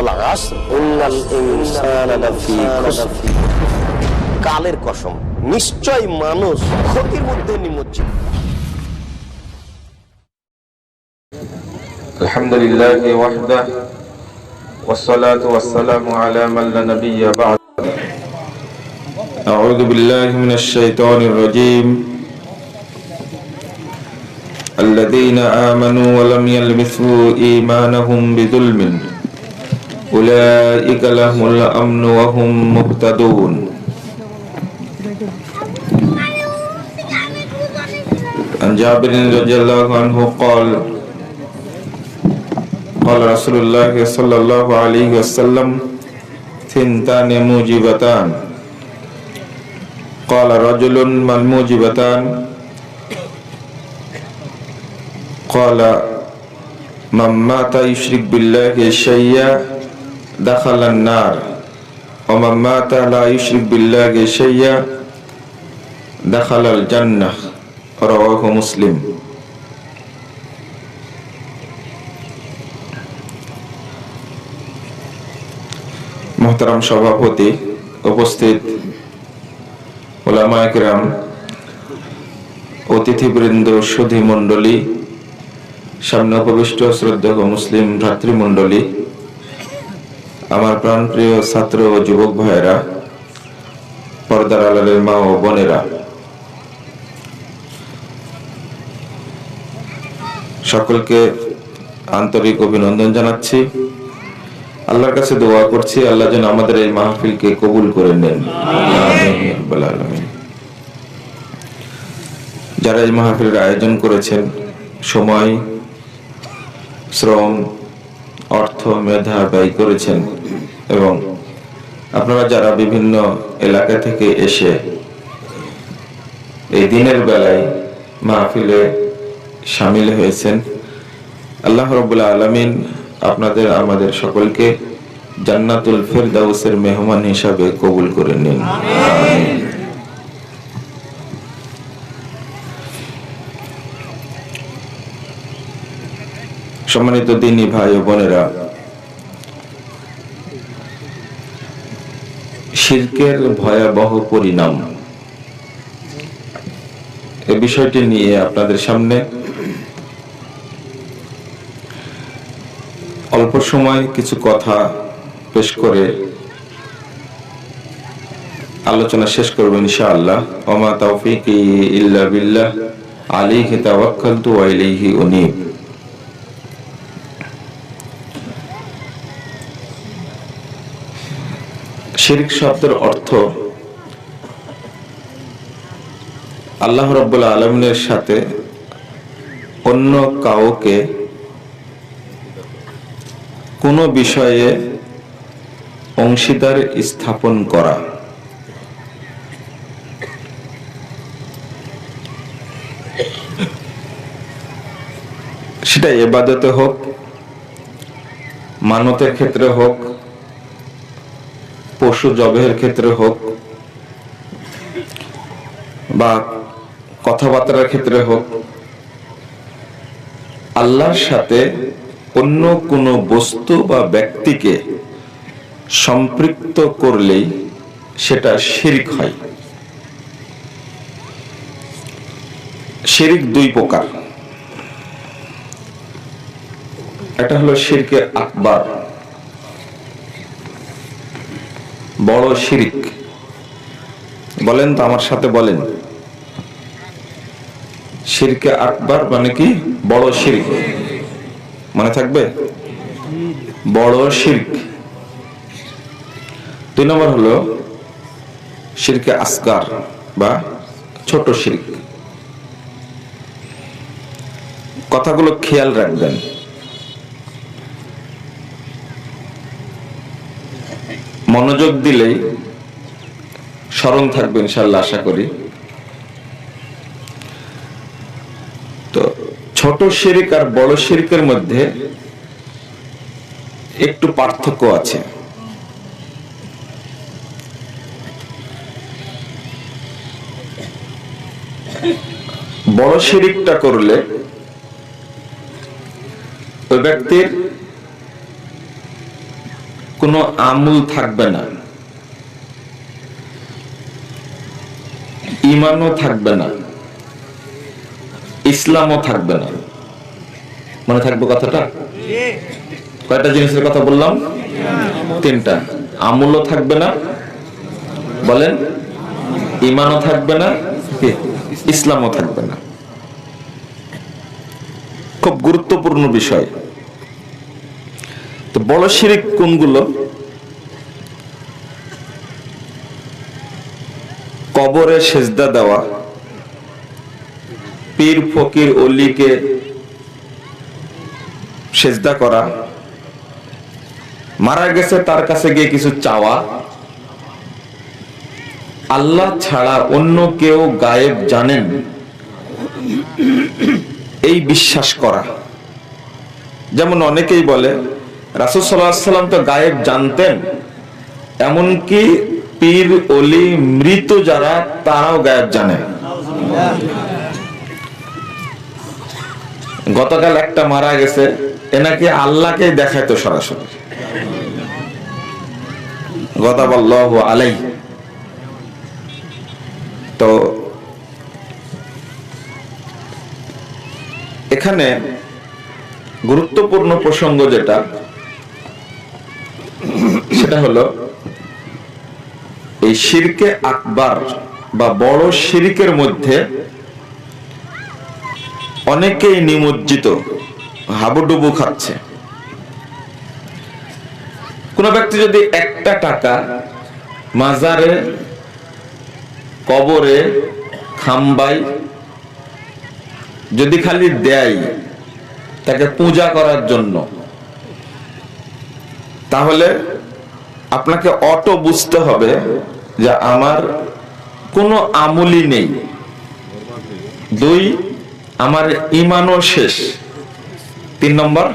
ওয়াল আসর ইন্নাল ইনসানা লাফী খুসর। কালের কসম, নিশ্চয় মানুষ ক্ষতির মধ্যে নিমজ্জিত। আলহামদুলিল্লাহি ওয়াহদাহু ওয়াসসালাতু ওয়াসসালামু আলা মান লা নাবিয়্যা বা'দ। আউযু বিল্লাহি মিনাশ শাইতানির রাজীম। আল্লাযীনা আমানু ওয়া লাম ইয়ালবিসু ঈমানাহুম বিযুলমিন উলাইকা লাহুমুল আমনু ওয়া হুম মুহতাদুন। عن جابر رضي الله عنه قال قال رسول الله صلى الله عليه وسلم ثنتان موجبتان قال رجل ما الموجبتان قال من مات يشرك بالله شيئا دخل النار ومن مات لا يشرك بالله شيئا دخل الجنة رواه مسلم। মোহতারাম সভাপতি, উপস্থিত উলামায়ে কেরাম, অতিথিবৃন্দ, সুধী মণ্ডলী, সামনে উপবিষ্ট শ্রদ্ধেয় মুসলিম ভ্রাতৃমণ্ডলী, আমার প্রাণপ্রিয় ছাত্র ও যুবক ভাইয়েরা, পর্দার আড়ালের মা ও বোনেরা, সকলকে আন্তরিক অভিনন্দন জানাচ্ছি। আল্লাহর কাছে দোয়া করছি আল্লাহ যেন আমাদের এই মাহফিলকে কবুল করে নেন, আমিন। যারা এই মাহফিলের আয়োজন করেছেন, সময়, শ্রম, অর্থ, মেধা ব্যয় করেছেন, এবং আপনারা যারা বিভিন্ন এলাকা থেকে এসে এই দিনের বেলায় মাহফিলে শামিল হয়েছেন, আল্লাহ রাব্বুল আলামিন আপনাদের আমাদের সকলকে জান্নাতুল ফেরদাউসের মেহমান হিসাবে কবুল করে নিন, আমিন। সম্মানিত দ্বীনী ভাই ও বোনেরা, শিরকের ভয়াবহ পরিণাম, এই বিষয়টি নিয়ে আপনাদের সামনে অল্প সময় কিছু কথা পেশ করে আলোচনা শেষ করব ইনশাআল্লাহ। ওমা তাওফীকি ইল্লা বিল্লাহ আলাইহি তাওয়াক্কালতু ওয়া ইলাইহি উনীব। শিরক শব্দের অর্থ আল্লাহ রাব্বুল আলামিনের সাথে অন্য কাউকে কোন বিষয়ে অংশীদার স্থাপন করা। সেটা ইবাদতে হোক, মানতের ক্ষেত্রে হোক, পশু জবেহের ক্ষেত্রে হোক, বা কথাবার্তার ক্ষেত্রে হোক, আল্লাহর সাথে অন্য কোনো বস্তু বা ব্যক্তিকে সম্পৃক্ত করলেই সেটা শিরক হয়। শিরক দুই প্রকার। এটা হলো শিরকে আকবার, বড় শিরক। বলেন তো আমার সাথে, বলেন, শিরকে আকবার মানে কি? বড় শিরক। মনে থাকবে? বড় শিরক। দুই নম্বর হলো শিরকে আসগার বা ছোট শিরক। কথাগুলো খেয়াল রাখবেন। মনোযোগ দিলেই স্মরণ থাকবে ইনশাআল্লাহ, আশা করি। তো ছোট শিরক আর বড় শিরকের মধ্যে একটু পার্থক্য আছে। বড় শিরকটা করলে ওই ব্যক্তির কোনো আমল থাকবে না, ঈমানও থাকবে না, ইসলামও থাকবে না। মনে থাকবে কথাটা? কয়টা জিনিসের কথা বললাম? তিনটা। আমলও থাকবে না, বলেন, ঈমানও থাকবে না, ইসলামও থাকবে না। খুব গুরুত্বপূর্ণ বিষয়। তো বড় শিরক কোনগুলো? কবরে সেজদা দেওয়া, পীর ফকির ওলিকে সেজদা করা, মারা গেছে তার কাছে গিয়ে কিছু চাওয়া, আল্লাহ ছাড়া অন্য কেউ গায়েব জানেন এই বিশ্বাস করা। যেমন অনেকেই বলে রাসূল সাল্লাল্লাহু আলাইহি ওয়াসাল্লাম তো গায়েব জানতেন, এমনকি পীর ওলি মৃত যারা তারাও গায়েব জানে। গতকাল একটা মারা গেছে, এনাকে আল্লাহকে দেখাইতো সরাসরি, গদাবাল্লাহু আলাইহি। তো এখানে গুরুত্বপূর্ণ প্রসঙ্গ যেটা, সেটা হলো এই শিরকে আকবার বা বড় শিরকের মধ্যে অনেকেই নিমজ্জিত, হাবুডুবু খাচ্ছে। কোন ব্যক্তি যদি একটা টাকা মাজারে, কবরে, খাম্বায় যদি খালি দেয় তাকে পূজা করার জন্য, তাহলে আপনাকে অটো বুঝতে হবে যে আমার কোনো আমলই নেই, দুই আমার ঈমানও শেষ, তিন নম্বর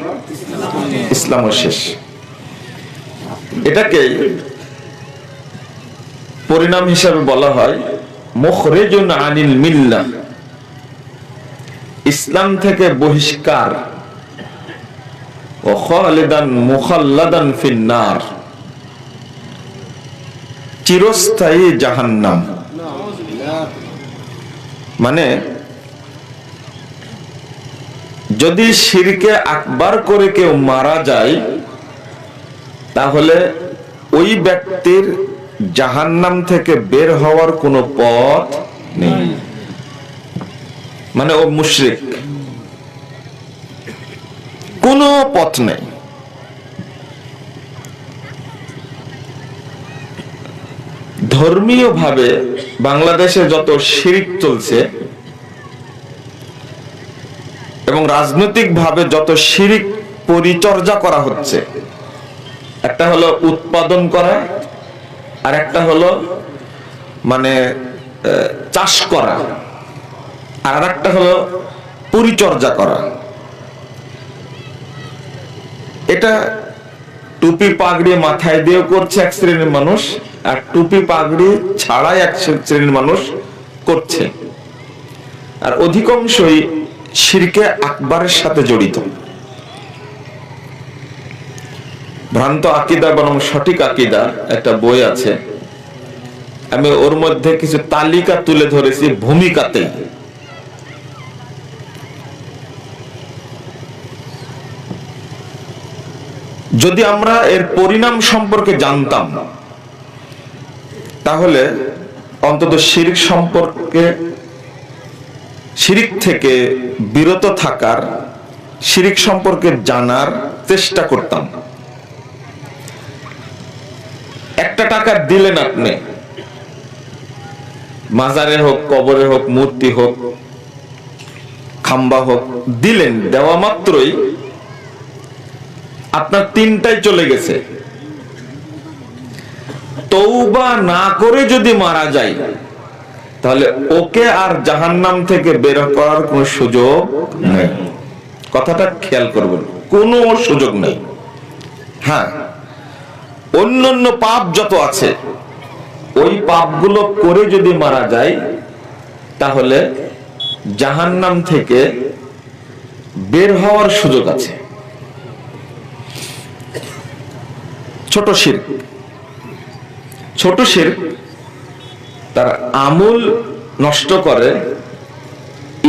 ইসলামও শেষ। এটাকে পরিণাম হিসাবে বলা হয় মুখরিজুন আনিল মিল্লাহ, ইসলাম থেকে বহিষ্কার, ও খালিদান মুখাল্লাদান ফিন্নার, চিরস্থায়ী জাহান্নাম। মানে যদি শিরকে আকবার করে কেউ মারা যায়, তাহলে ওই ব্যক্তির জাহান্নাম থেকে বের হওয়ার কোনো পথ নেই। মানে ও মুশরিক, কোনো পথ নেই। ধর্মীয় ভাবে বাংলাদেশে যত শিরক চলছে এবং রাজনৈতিক ভাবে যত শিরক পরিচর্যা করা হচ্ছে, একটা হলো উৎপাদন করা, আর একটা হলো মানে চাষ করা, আর একটা হলো পরিচর্যা করা। এটা টুপি পাগড়ি মাথায় দিয়ে করছে এক শ্রেণীর মানুষ, আর টুপি পাগড়ি ছাড়াই এক শ্রেণীর মানুষ করছে, আর অধিকাংশই শিরকে আকবারের সাথে জড়িত। ভ্রান্ত আকীদা বনাম সঠিক আকীদা একটা বই আছে, আমি ওর মধ্যে কিছু তালিকা তুলে ধরেছি ভূমিকাতে। যদি আমরা এর পরিণাম সম্পর্কে জানতাম, তাহলে অন্তত শিরক সম্পর্কে, শিরক থেকে বিরত থাকার, শিরক সম্পর্কে জানার চেষ্টা করতাম। একটা টাকা দিলেন আপনি, মাজারে হোক, কবরে হোক, মূর্তি হোক, খাম্বা হোক, দিলেন, দেওয়া মাত্রই আপনার তিনটাই চলে গেছে। তওবা না করে যদি মারা যায়, তাহলে ওকে আর জাহান্নাম থেকে বের করার কোনো সুযোগ নেই। কথাটা খেয়াল করবেন, কোনো সুযোগ নেই। হ্যাঁ, অন্যান্য পাপ যত আছে, ওই পাপগুলো করে যদি মারা যায়, তাহলে জাহান্নাম থেকে বের হওয়ার সুযোগ আছে। ছোট শিরক। ছোট শিরক তার আমল নষ্ট করে,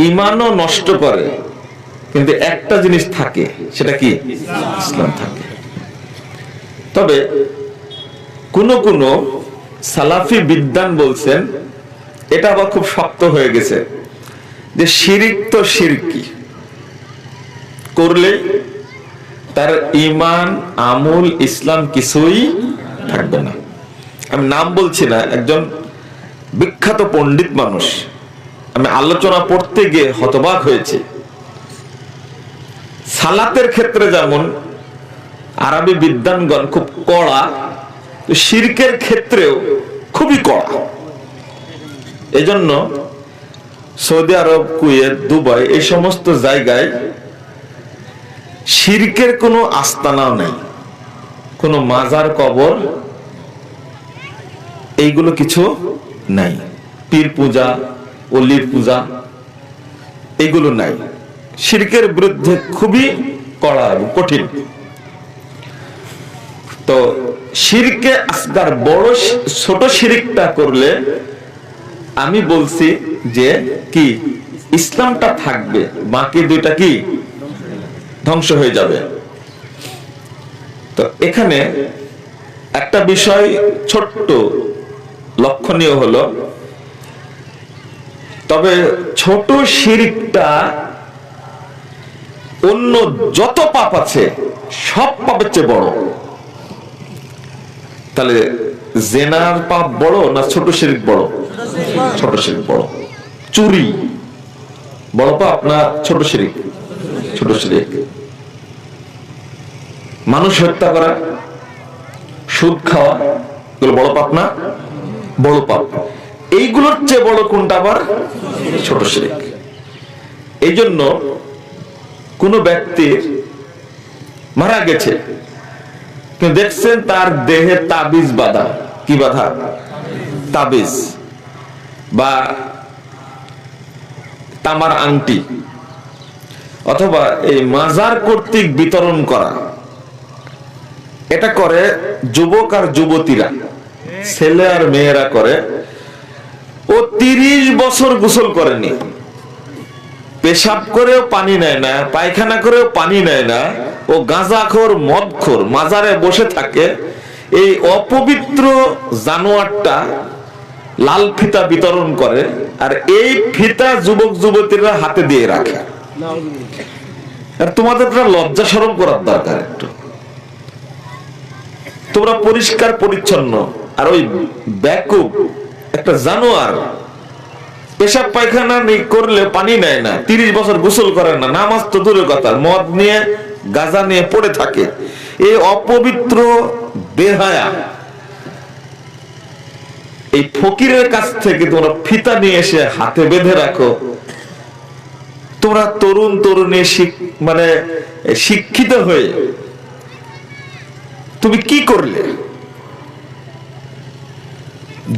ঈমানও নষ্ট করে, কিন্তু একটা জিনিস থাকে, সেটা কি? ইসলাম থাকে। তবে কোন কোন সালাফি বিদ্বান বলছেন, এটা আবার খুব শক্ত হয়ে গেছে, যে শিরিক তো শিরকি, করলে তার ঈমান, আমল, ইসলাম কিছুই থাকবে না। আমি নাম বলছি না, একজন বিখ্যাত পণ্ডিত মানুষ, আমি আলোচনা পড়তে গিয়ে হতবাক হয়েছি। সালাতের ক্ষেত্রে যেমন আরবি বিদ্বানগণ খুব কড়া, শিরকের ক্ষেত্রেও খুবই কড়া। এজন্য সৌদি আরব, কুয়েত, দুবাই, এই সমস্ত জায়গায় শিরকের কোনো আস্তানাও নেই, কোনো মাজার, কবর, এইগুলো কিছু নাই। পীর পূজা, অলির পূজা, এইগুলো নাই। শিরকের বিরুদ্ধে খুবই কড়া এবং কঠিন। তো শিরকে আসগার, বড় ছোট শিরকটা করলে আমি বলছি যে কি ইসলামটা থাকবে, বাকি দুইটা কি ধ্বংস হয়ে যাবে। তো এখানে একটা বিষয় ছোট্ট লক্ষণীয় হলো, তবে ছোট শিরকটা অন্য যত পাপ আছে সব পাপের চেয়ে বড়। তাহলে জেনার পাপ বড় না ছোট শিরক বড়? ছোট শিরক বড়। চুরি বড় পাপ না ছোট শিরক? ছোট শিরক। মানুষ হত্যা করা, সুদ খাওয়া, এগুলো বড় পাপ না? বড় পাপ। এইগুলোর চেয়ে বড় কোনটা আবার? ছোট শিরক। এই জন্য কোন ব্যক্তির মারা গেছে, কিন্তু দেখছেন তার দেহে তাবিজ বাঁধা। কি বাঁধা? তাবিজ বা তামার আংটি, অথবা এই মাজার কর্তৃক বিতরণ করা, এটা করে যুবক আর যুবতীরা, ছেলে আর মেয়েরা করে। ও 30 বছর গোসল করেনি, পেশাব করেও পানি নেয় না, পায়খানা করেও পানি নেয় না। ও গাঁজাখোর, মদখোর, মাজারে বসে থাকে। এই অপবিত্র জানোয়ারটা লাল ফিতা বিতরণ করে, আর এই ফিতা যুবক যুবতীরা হাতে দিয়ে রাখে। আর তোমাদের লজ্জা শরম করার দরকার একটু। তোমরা পরিষ্কার পরিচ্ছন্ন, আর ওই বেকুব একটা জানোয়ার পেশাব পায়খানা করলে পানি নেয় না, 30 বছর গোসল করে না, নামাজ তো দূরের কথা, মদ নিয়ে, গাঁজা নিয়ে পড়ে থাকে। এই অপবিত্র বেহায়া এই ফকিরের কাছ থেকে তোমরা ফিতা নিয়ে এসে হাতে বেঁধে রাখো। তোমরা তরুণ তরুণী মানে শিক্ষিত হয়ে তুমি কি করলে?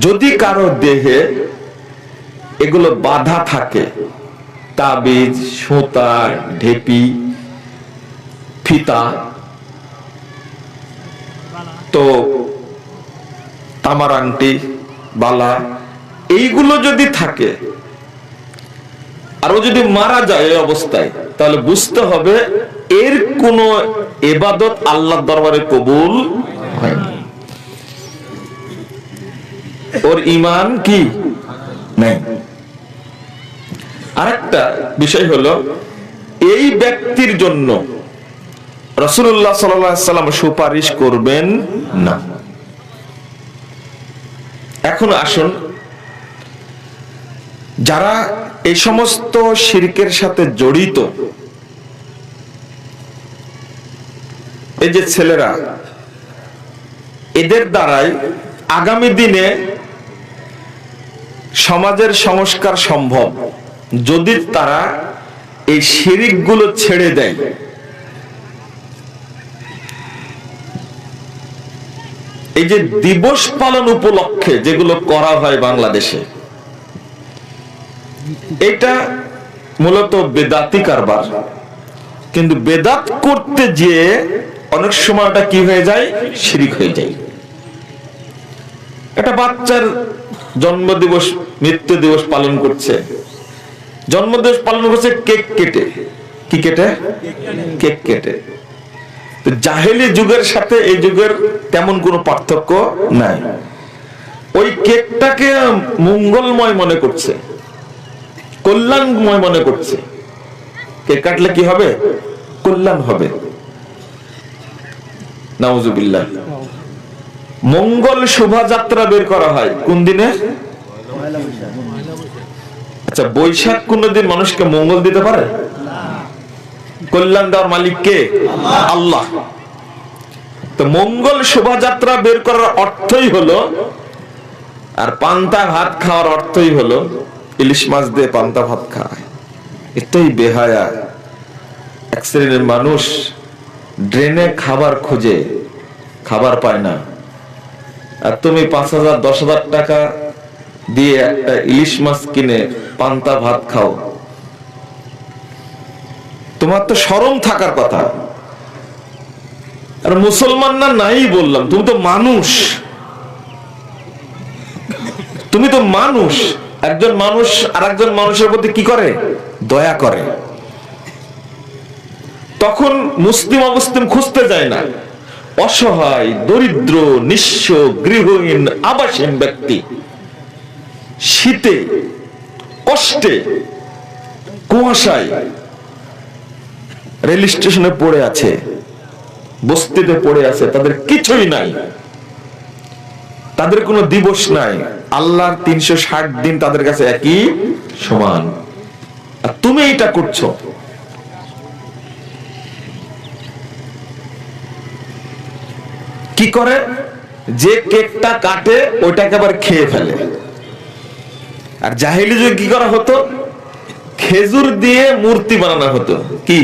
যদি কারো দেহে এগুলো বাধা থাকে, তাবিজ, সুতা, ঢেপি, ফিতা, তো তামার আংটি, বালা, এইগুলো যদি থাকে, আরো যদি মারা যায় এই অবস্থায়, তাহলে বুঝতে হবে এর কোন ইবাদত আল্লাহর দরবারে কবুল হয়নি, ওর ঈমান কি নাই। আরেকটা বিষয় হলো, এই ব্যক্তির জন্য রাসূলুল্লাহ সাল্লাল্লাহু আলাইহি ওয়াসাল্লাম সুপারিশ করবেন না। এখন আসুন, যারা এই সমস্ত শিরকের সাথে জড়িত, এই যে ছেলেরা, এদের দ্বারাই আগামী দিনে সমাজের সংস্কার সম্ভব, যদি তারা এই শিরকগুলো ছেড়ে দেয়। এই যে দিবস পালন উপলক্ষে যেগুলো করা হয় বাংলাদেশে, এটা মূলত বেদাতি কারবার। কিন্তু বেদাত করতে গিয়ে অনেক সময় ওটা কি হয়ে যায়, শিরিক হয়ে যায়। একটা বাচ্চার জন্মদিবস মৃত্যু দিবস পালন করছে, জন্মদিবস পালন করছে কেক কেটে, কি কেটে, কেক কেটে। জাহেলি যুগের সাথে এই যুগের তেমন কোনো পার্থক্য নাই। ওই কেকটাকে মঙ্গলময় মনে করছে, কল্যাণময় মনে করছে। কেক কাটলে কি হবে, কল্যাণ হবে। নাউজুবিল্লাহ। মঙ্গল শোভাযাত্রা বের করা হয় কোন দিনে? আচ্ছা, বৈশাখ কোনদিন মানুষকে মঙ্গল দিতে পারে? কল্যাণ দেওয়ার মালিক কে? আল্লাহ। তো মঙ্গল শোভাযাত্রা বের করার অর্থই হলো, আর পান্তা ভাত খাওয়ার অর্থই হলো ইলিশ মাছ দিয়ে পান্তা ভাত খায়। এটাই বেহায়া। এক শ্রেণীর মানুষ ড্রেনে খাবার খোঁজে, খাবার পায় না, আর তুমি 5,000 10,000 টাকা দিয়ে একটা ইলিশ মাছ কিনে পান্তা ভাত খাও। তোমার তো শরম থাকার কথা। আর মুসলমান না নাই বললাম, তুমি তো মানুষ, তুমি তো মানুষ। একজন মানুষ আর একজন মানুষের প্রতি কি করে? দয়া করে। তখন মুসলিম অমুসলিম খুঁজতে যায় না। অসহায়, দরিদ্র, নিঃস্ব, গৃহহীন, আবাসহীন ব্যক্তি শীতে, কষ্টে, কুয়াশায় রেল স্টেশনে পড়ে আছে, বস্তিতে পড়ে আছে, তাদের কিছুই নাই, তাদের কোনো দিবস নাই। আল্লাহর 360 দিন তাদের কাছে একই সমান। আর তুমি এটা করছো। কি করে? যে কেকটা কাটে ওইটাকে আবার খেয়ে ফেলে। আর জাহেলি যুগে কি করা হতো? খেজুর দিয়ে মূর্তি বানানো হতো। কি?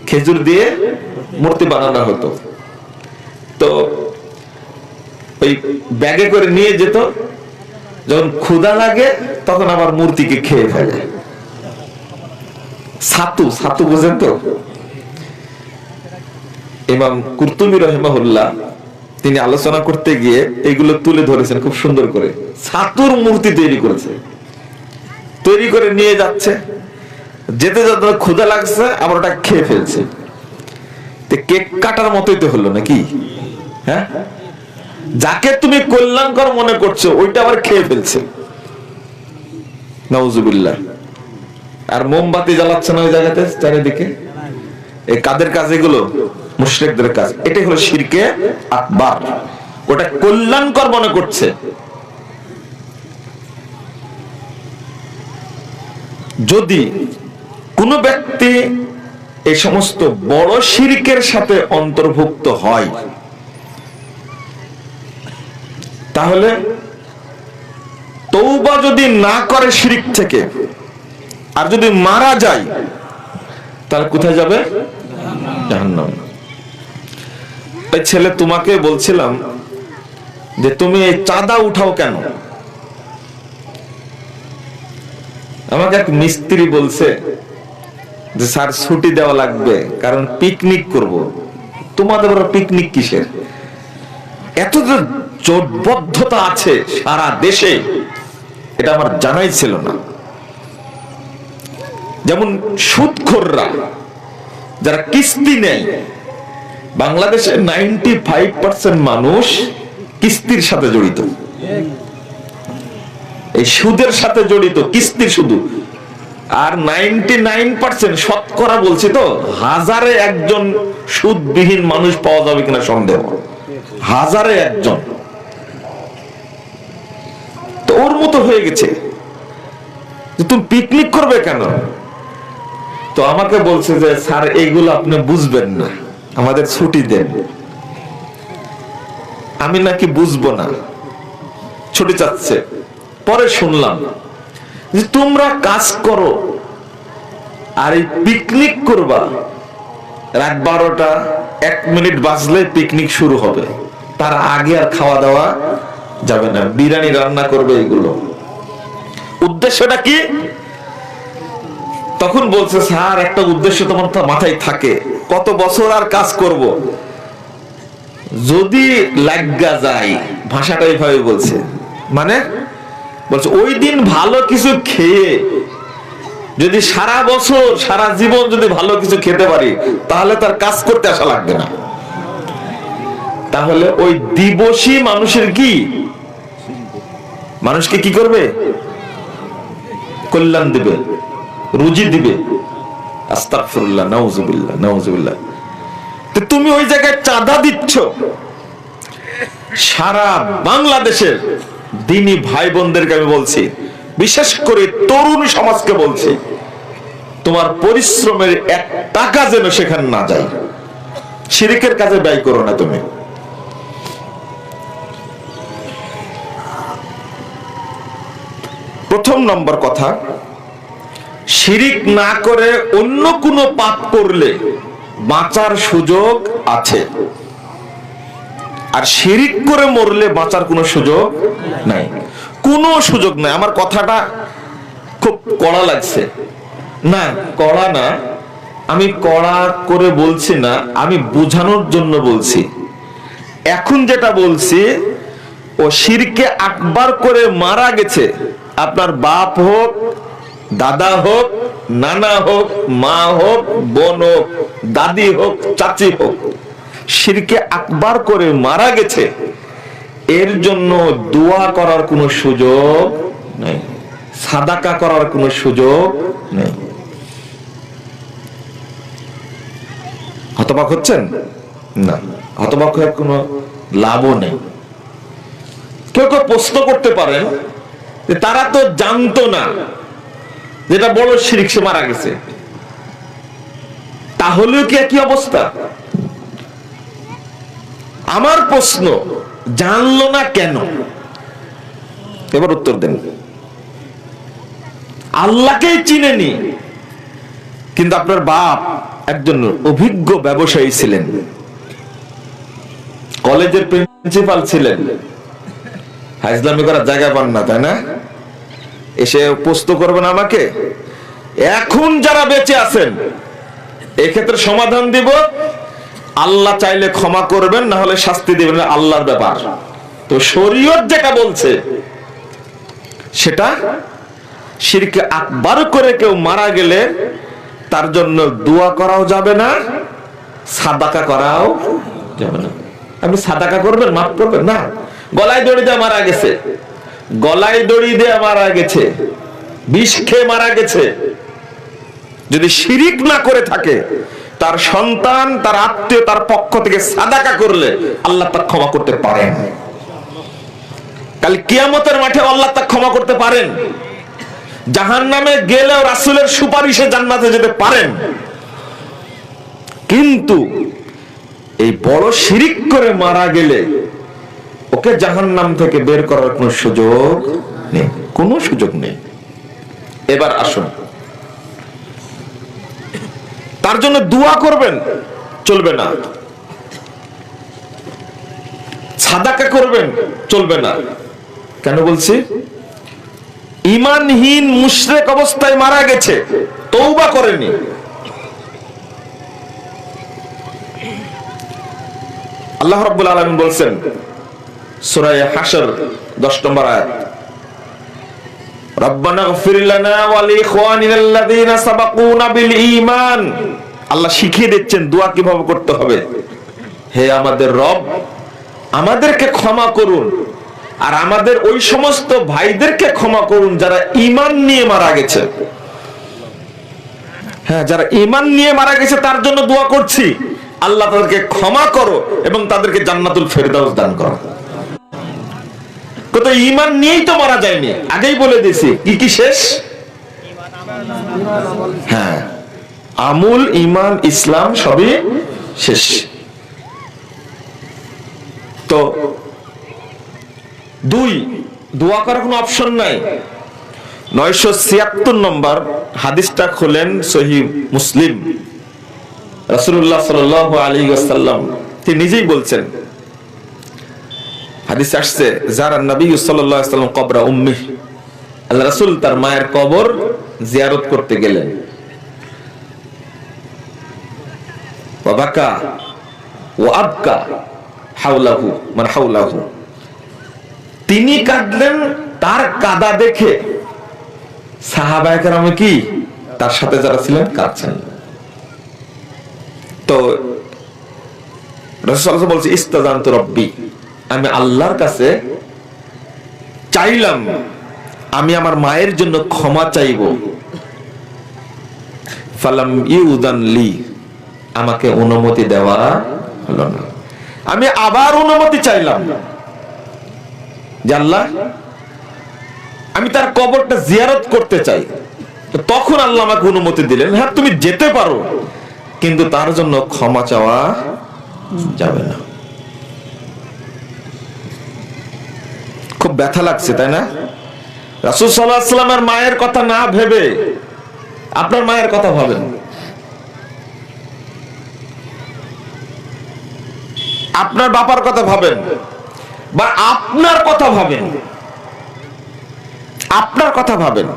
খেজুর দিয়ে মূর্তি বানানো হতো। তো ওই ব্যাগে করে নিয়ে যেত, যখন ক্ষুধা লাগে তখন আবার মূর্তিকে খেয়ে ফেলে। ছাতু, ছাতু বুঝেন তো? ইমাম কুরতুবী রাহিমাহুল্লাহ তিনি আলোচনা করতে গিয়ে এগুলো তুলে ধরেছেন খুব সুন্দর করে। ছাতুর মূর্তি তৈরি করেছে, তৈরি করে নিয়ে যাচ্ছে, যেতে যেতে ক্ষুধা লাগছে, আবার ওটা খেয়ে ফেলছে। কেক কাটার মতোই তো হলো নাকি? হ্যাঁ, যাকে তুমি কল্যাণকর মনে করছো ওইটা আবার খেয়ে ফেলছে। নাউজুবিল্লাহ। আর মোমবাতি জ্বালাচ্ছে না ওই জায়গাতে চারিদিকে। এই কাদের কাজ এগুলো? মুশরিকদের কাজ। এটাই হলো শিরকে আকবার। ওটা কল্যাণকর মনে করছে। যদি কোন ব্যক্তি এই সমস্ত বড় শিরকের সাথে অন্তর্ভুক্ত হয়, তাহলে তওবা যদি না করে শিরক থেকে, আর যদি মারা যায়, তাহলে কোথায় যাবে? জাহান্নাম। এই ছেলে তোমাকে বলছিলাম যে তুমি এই চাঁদা উঠাও কেন? আমাকে এক মিস্ত্রি বলছে যে স্যার ছুটি দেওয়া লাগবে, কারণ পিকনিক করব। তোমাদের পিকনিক কিসের? এত জোটবদ্ধতা আছে সারা দেশে, এটা আমার জানাই ছিল না। যেমন সুদখোররা যারা কিস্তি নেয়, বাংলাদেশে 95% মানুষ কিস্তির সাথে জড়িত, এই সুদের সাথে জড়িত, কিস্তির শুধু। আর 99% শতকরা বলছি তো, হাজারে একজন সুদবিহীন মানুষ পাওয়া যাবে কিনা সন্দেহ। হাজারে একজন। তো ওর মতো হয়ে গেছে। তুমি পিকনিক করবে কেন? তো আমাকে বলছে যে স্যার এইগুলো আপনি বুঝবেন না, আমাদের ছুটি দেন। আমি নাকি বুঝবো না, ছুটি চাচ্ছে। পরে শুনলাম যে তোমরা কাজ করো আর এই পিকনিক করবা, রাত 12টা 1 মিনিট বাজলে পিকনিক শুরু হবে, তার আগে আর খাওয়া দাওয়া যাবে না, বিরিয়ানি রান্না করবে। এগুলো উদ্দেশ্যটা কি? তখন বলছে, স্যার একটা উদ্দেশ্য তোমার তো মাথায় থাকে, কত বছর আর কাজ করব, যদি লাগা যায়, ভাষাটা এইভাবে বলছে, মানে বলছে ওই দিন ভালো কিছু খেয়ে যদি সারা বছর সারা জীবন যদি ভালো কিছু খেতে পারি, তাহলে তার কাজ করতে আসা লাগবে না। তাহলে ওই দিবসী মানুষের কি, মানুষকে কি করবে, কল্যাণ দিবে, রুজি দিবে। আস্তাগফিরুল্লাহ, নাউজুবিল্লাহ, নাউজুবিল্লাহ। তো তুমি ওই জায়গায় চাঁদা দিচ্ছ। সারা বাংলাদেশের দিনী ভাই বোনদেরকে আমি বলছি, বিশেষ করে তরুণ সমাজকে বলছি, তোমার পরিশ্রমের 1 টাকা যেন সেখানে না যায়, শিরকের কাজে ব্যয় করো না তুমি। প্রথম নম্বর কথা, শিরিক না করে অন্য কোনো পাপ করলে বাঁচার সুযোগ আছে, আর শিরিক করে মরলে বাঁচার কোনো সুযোগ নাই, কোনো সুযোগ নাই। আমার কথাটা খুব কড়া লাগছে না, কড়া না, আমি কড়া করে বলছি না, আমি বোঝানোর জন্য বলছি। এখন যেটা বলছি, ও শিরকে আকবার করে মারা গেছে, আপনার বাপ হোক, দাদা হোক, নানা হোক, মা হোক, বোন হোক, দাদি হোক, চাচি হোক, শিরকে আকবার করে মারা গেছে, এর জন্য দোয়া করার কোনো সুযোগ নেই, সাদাকা করার কোনো সুযোগ নেই। হতবাক হচ্ছেন না, হতবাক হয়ে কোনো লাভও নেই। কেউ কেউ প্রশ্ন করতে পারেন যে তারা তো জানতো না যেটা বড় শিরক, সে মারা গেছে, তাহলেও কি একই অবস্থা? আমার প্রশ্ন, জানলো না কেন? এবার উত্তর দেন। আল্লাহকেই চিনেনি, কিন্তু আপনার বাপ একজন অভিজ্ঞ ব্যবসায়ী ছিলেন, কলেজের প্রিন্সিপাল ছিলেন, হাজলামি করার জায়গা পান না, তাই না? এসে প্রশ্ন করবেন আমাকে। এখন যারা বেঁচে আছেন, এক্ষেত্রে সমাধান দিব, আল্লাহ চাইলে ক্ষমা করবেন, না হলে শাস্তি দিবেন, আল্লাহর ব্যাপার। তো শরীয়ত যেটা বলছে সেটা, শিরকে আকবার করে কেউ মারা গেলে তার জন্য দোয়া করাও যাবে না, সাদাকা করাও যাবে না। আপনি সাদাকা করবেন, মাফ করবেন না। গলায় দড়ি দিয়ে মারা গেছে, গলায় দড়ি দিয়ে মারা গেছে, বিষ খেয়ে মারা গেছে, যদি শিরিক না করে থাকে, তার সন্তান, তার আত্মীয়, তার পক্ষ থেকে সাদাকা করলে আল্লাহ তা ক্ষমা করতে পারেন। কাল কিয়ামতের মাঠে আল্লাহ তা ক্ষমা করতে পারেন। জাহান্নামে গেলেও রাসূলের সুপারিশে জান্নাতে যেতে পারেন। কিন্তু এই বড় শিরিক করে মারা গেলে ওকে জাহান্নাম থেকে বের করার কোনো সুযোগ নেই, কোনো সুযোগ নেই। এবার আসুন, তার জন্য দোয়া করবেন, চলবে না। সাদাকা করবেন, চলবে না। কেন বলছি? ঈমানহীন মুশরিক অবস্থায় মারা গেছে, তওবা করেনি। আল্লাহ রাব্বুল আলামিন বলছেন সূরা হাশর 10 নম্বর আয়াত, রব্বানা গফির লানা ওয়া লিইখওয়ানিনাল্লাযীনা সাবাকুনা বিল ঈমান। আল্লাহ শিখিয়ে দিচ্ছেন দোয়া কিভাবে করতে হবে। হে আমাদের রব, আমাদেরকে ক্ষমা করুন, আর আমাদের ওই সমস্ত ভাইদেরকে ক্ষমা করুন যারা ঈমান নিয়ে মারা গেছে। হ্যাঁ, যারা ঈমান নিয়ে মারা গেছে তার জন্য দোয়া করছি, আল্লাহ তাদেরকে ক্ষমা করো এবং তাদেরকে জান্নাতুল ফেরদাউস দান করো। কত ঈমান নিয়েই তো মারা যায়নি, আগেই বলে দিয়েছি। কি কি শেষ? হ্যাঁ, আমুল, ঈমান, ইসলাম সবই শেষ। তো 2, দোয়া করার কোনো অপশন নাই। 976 নম্বর হাদিসটা খোলেন, সহিহ মুসলিম। রাসূলুল্লাহ সাল্লাল্লাহু আলাইহি ওয়াসাল্লাম তিনি নিজেই বলছেন, হাদিস আসছে, যারা নবী সাল্লাল্লাহু আলাইহি ওয়াসাল্লাম কবর উম্মি, আল্লাহ রাসূল তার মায়ের কবর জিয়ারত করতে গেলেন। বাকা ও আবকা হাওলাহু মানে হাওলাহু, তিনি কাঁদলেন, তার কাঁদা দেখে সাহাবায়ে কেরাম কি তার সাথে যারা ছিলেন কাঁদছেন। তো রাসূল সাল্লাল্লাহু আলাইহি ওয়াসাল্লাম বলছে ইস্তাযানতু রাব্বি, আমি আল্লাহর কাছে চাইলাম, আমি আমার মায়ের জন্য ক্ষমা চাইব। ফালাম ইউদান লি, আমাকে অনুমতি দেওয়া হলো না। আমি আবার অনুমতি চাইলাম যে আল্লাহ আমি তার কবরটা জিয়ারত করতে চাই। তো তখন আল্লাহ আমাকে অনুমতি দিলেন, হ্যাঁ তুমি যেতে পারো, কিন্তু তার জন্য ক্ষমা চাওয়া যাবে না। খুব ব্যথা লাগছে তাই না? রাসূল সাল্লাল্লাহু আলাইহি ওয়াসাল্লামের মায়ের কথা না ভেবে আপনার মায়ের কথা ভাবেন। আপনার বাবার কথা ভাবেন, বা আপনার কথা ভাবেন, আপনার কথা ভাবেন।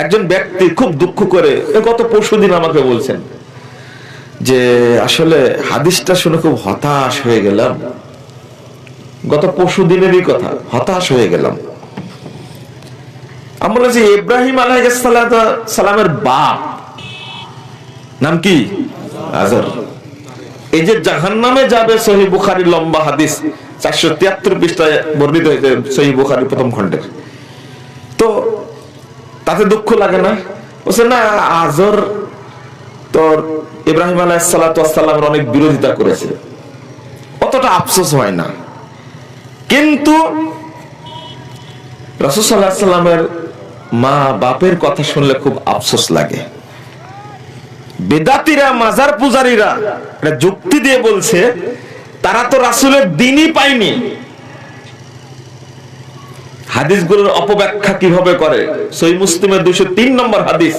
একজন ব্যক্তি খুব দুঃখ করে গত পরশুদিন আমাকে বলছেন যে আসলে হাদিসটা শুনে খুব হতাশ হয়ে গেলাম। গত পরশুদিনেরই কথা, হতাশ হয়ে গেলাম। আমরা বলছি ইব্রাহিম আলাইহিস সালামের বাপ নাম কি? আজর। এই যে জাহান্নামে যাবে, সহিহ বুখারীর লম্বা হাদিস 473 পৃষ্ঠায় বর্ণিত হয়েছে, সহিহ বুখারীর প্রথম খণ্ডের। তো তাতে দুঃখ লাগে না? বলছে না, আজর তোর ইব্রাহিম আলাইহিস সালামের অনেক বিরোধিতা করেছে, অতটা আফসোস হয় না। কিন্তু রাসূল সাল্লাল্লাহু আলাইহি ওয়াসাল্লামের মা বাপের কথা শুনলে খুব আফসোস লাগে। বেদাতীরা, মাজার পূজারীরা এটা যুক্তি দিয়ে বলছে তারা তো রাসূলের দ্বীনই পায়নি। হাদিসগুলোর অপব্যাখ্যা কিভাবে করে? সহিহ মুসলিমের 203 নম্বর হাদিস,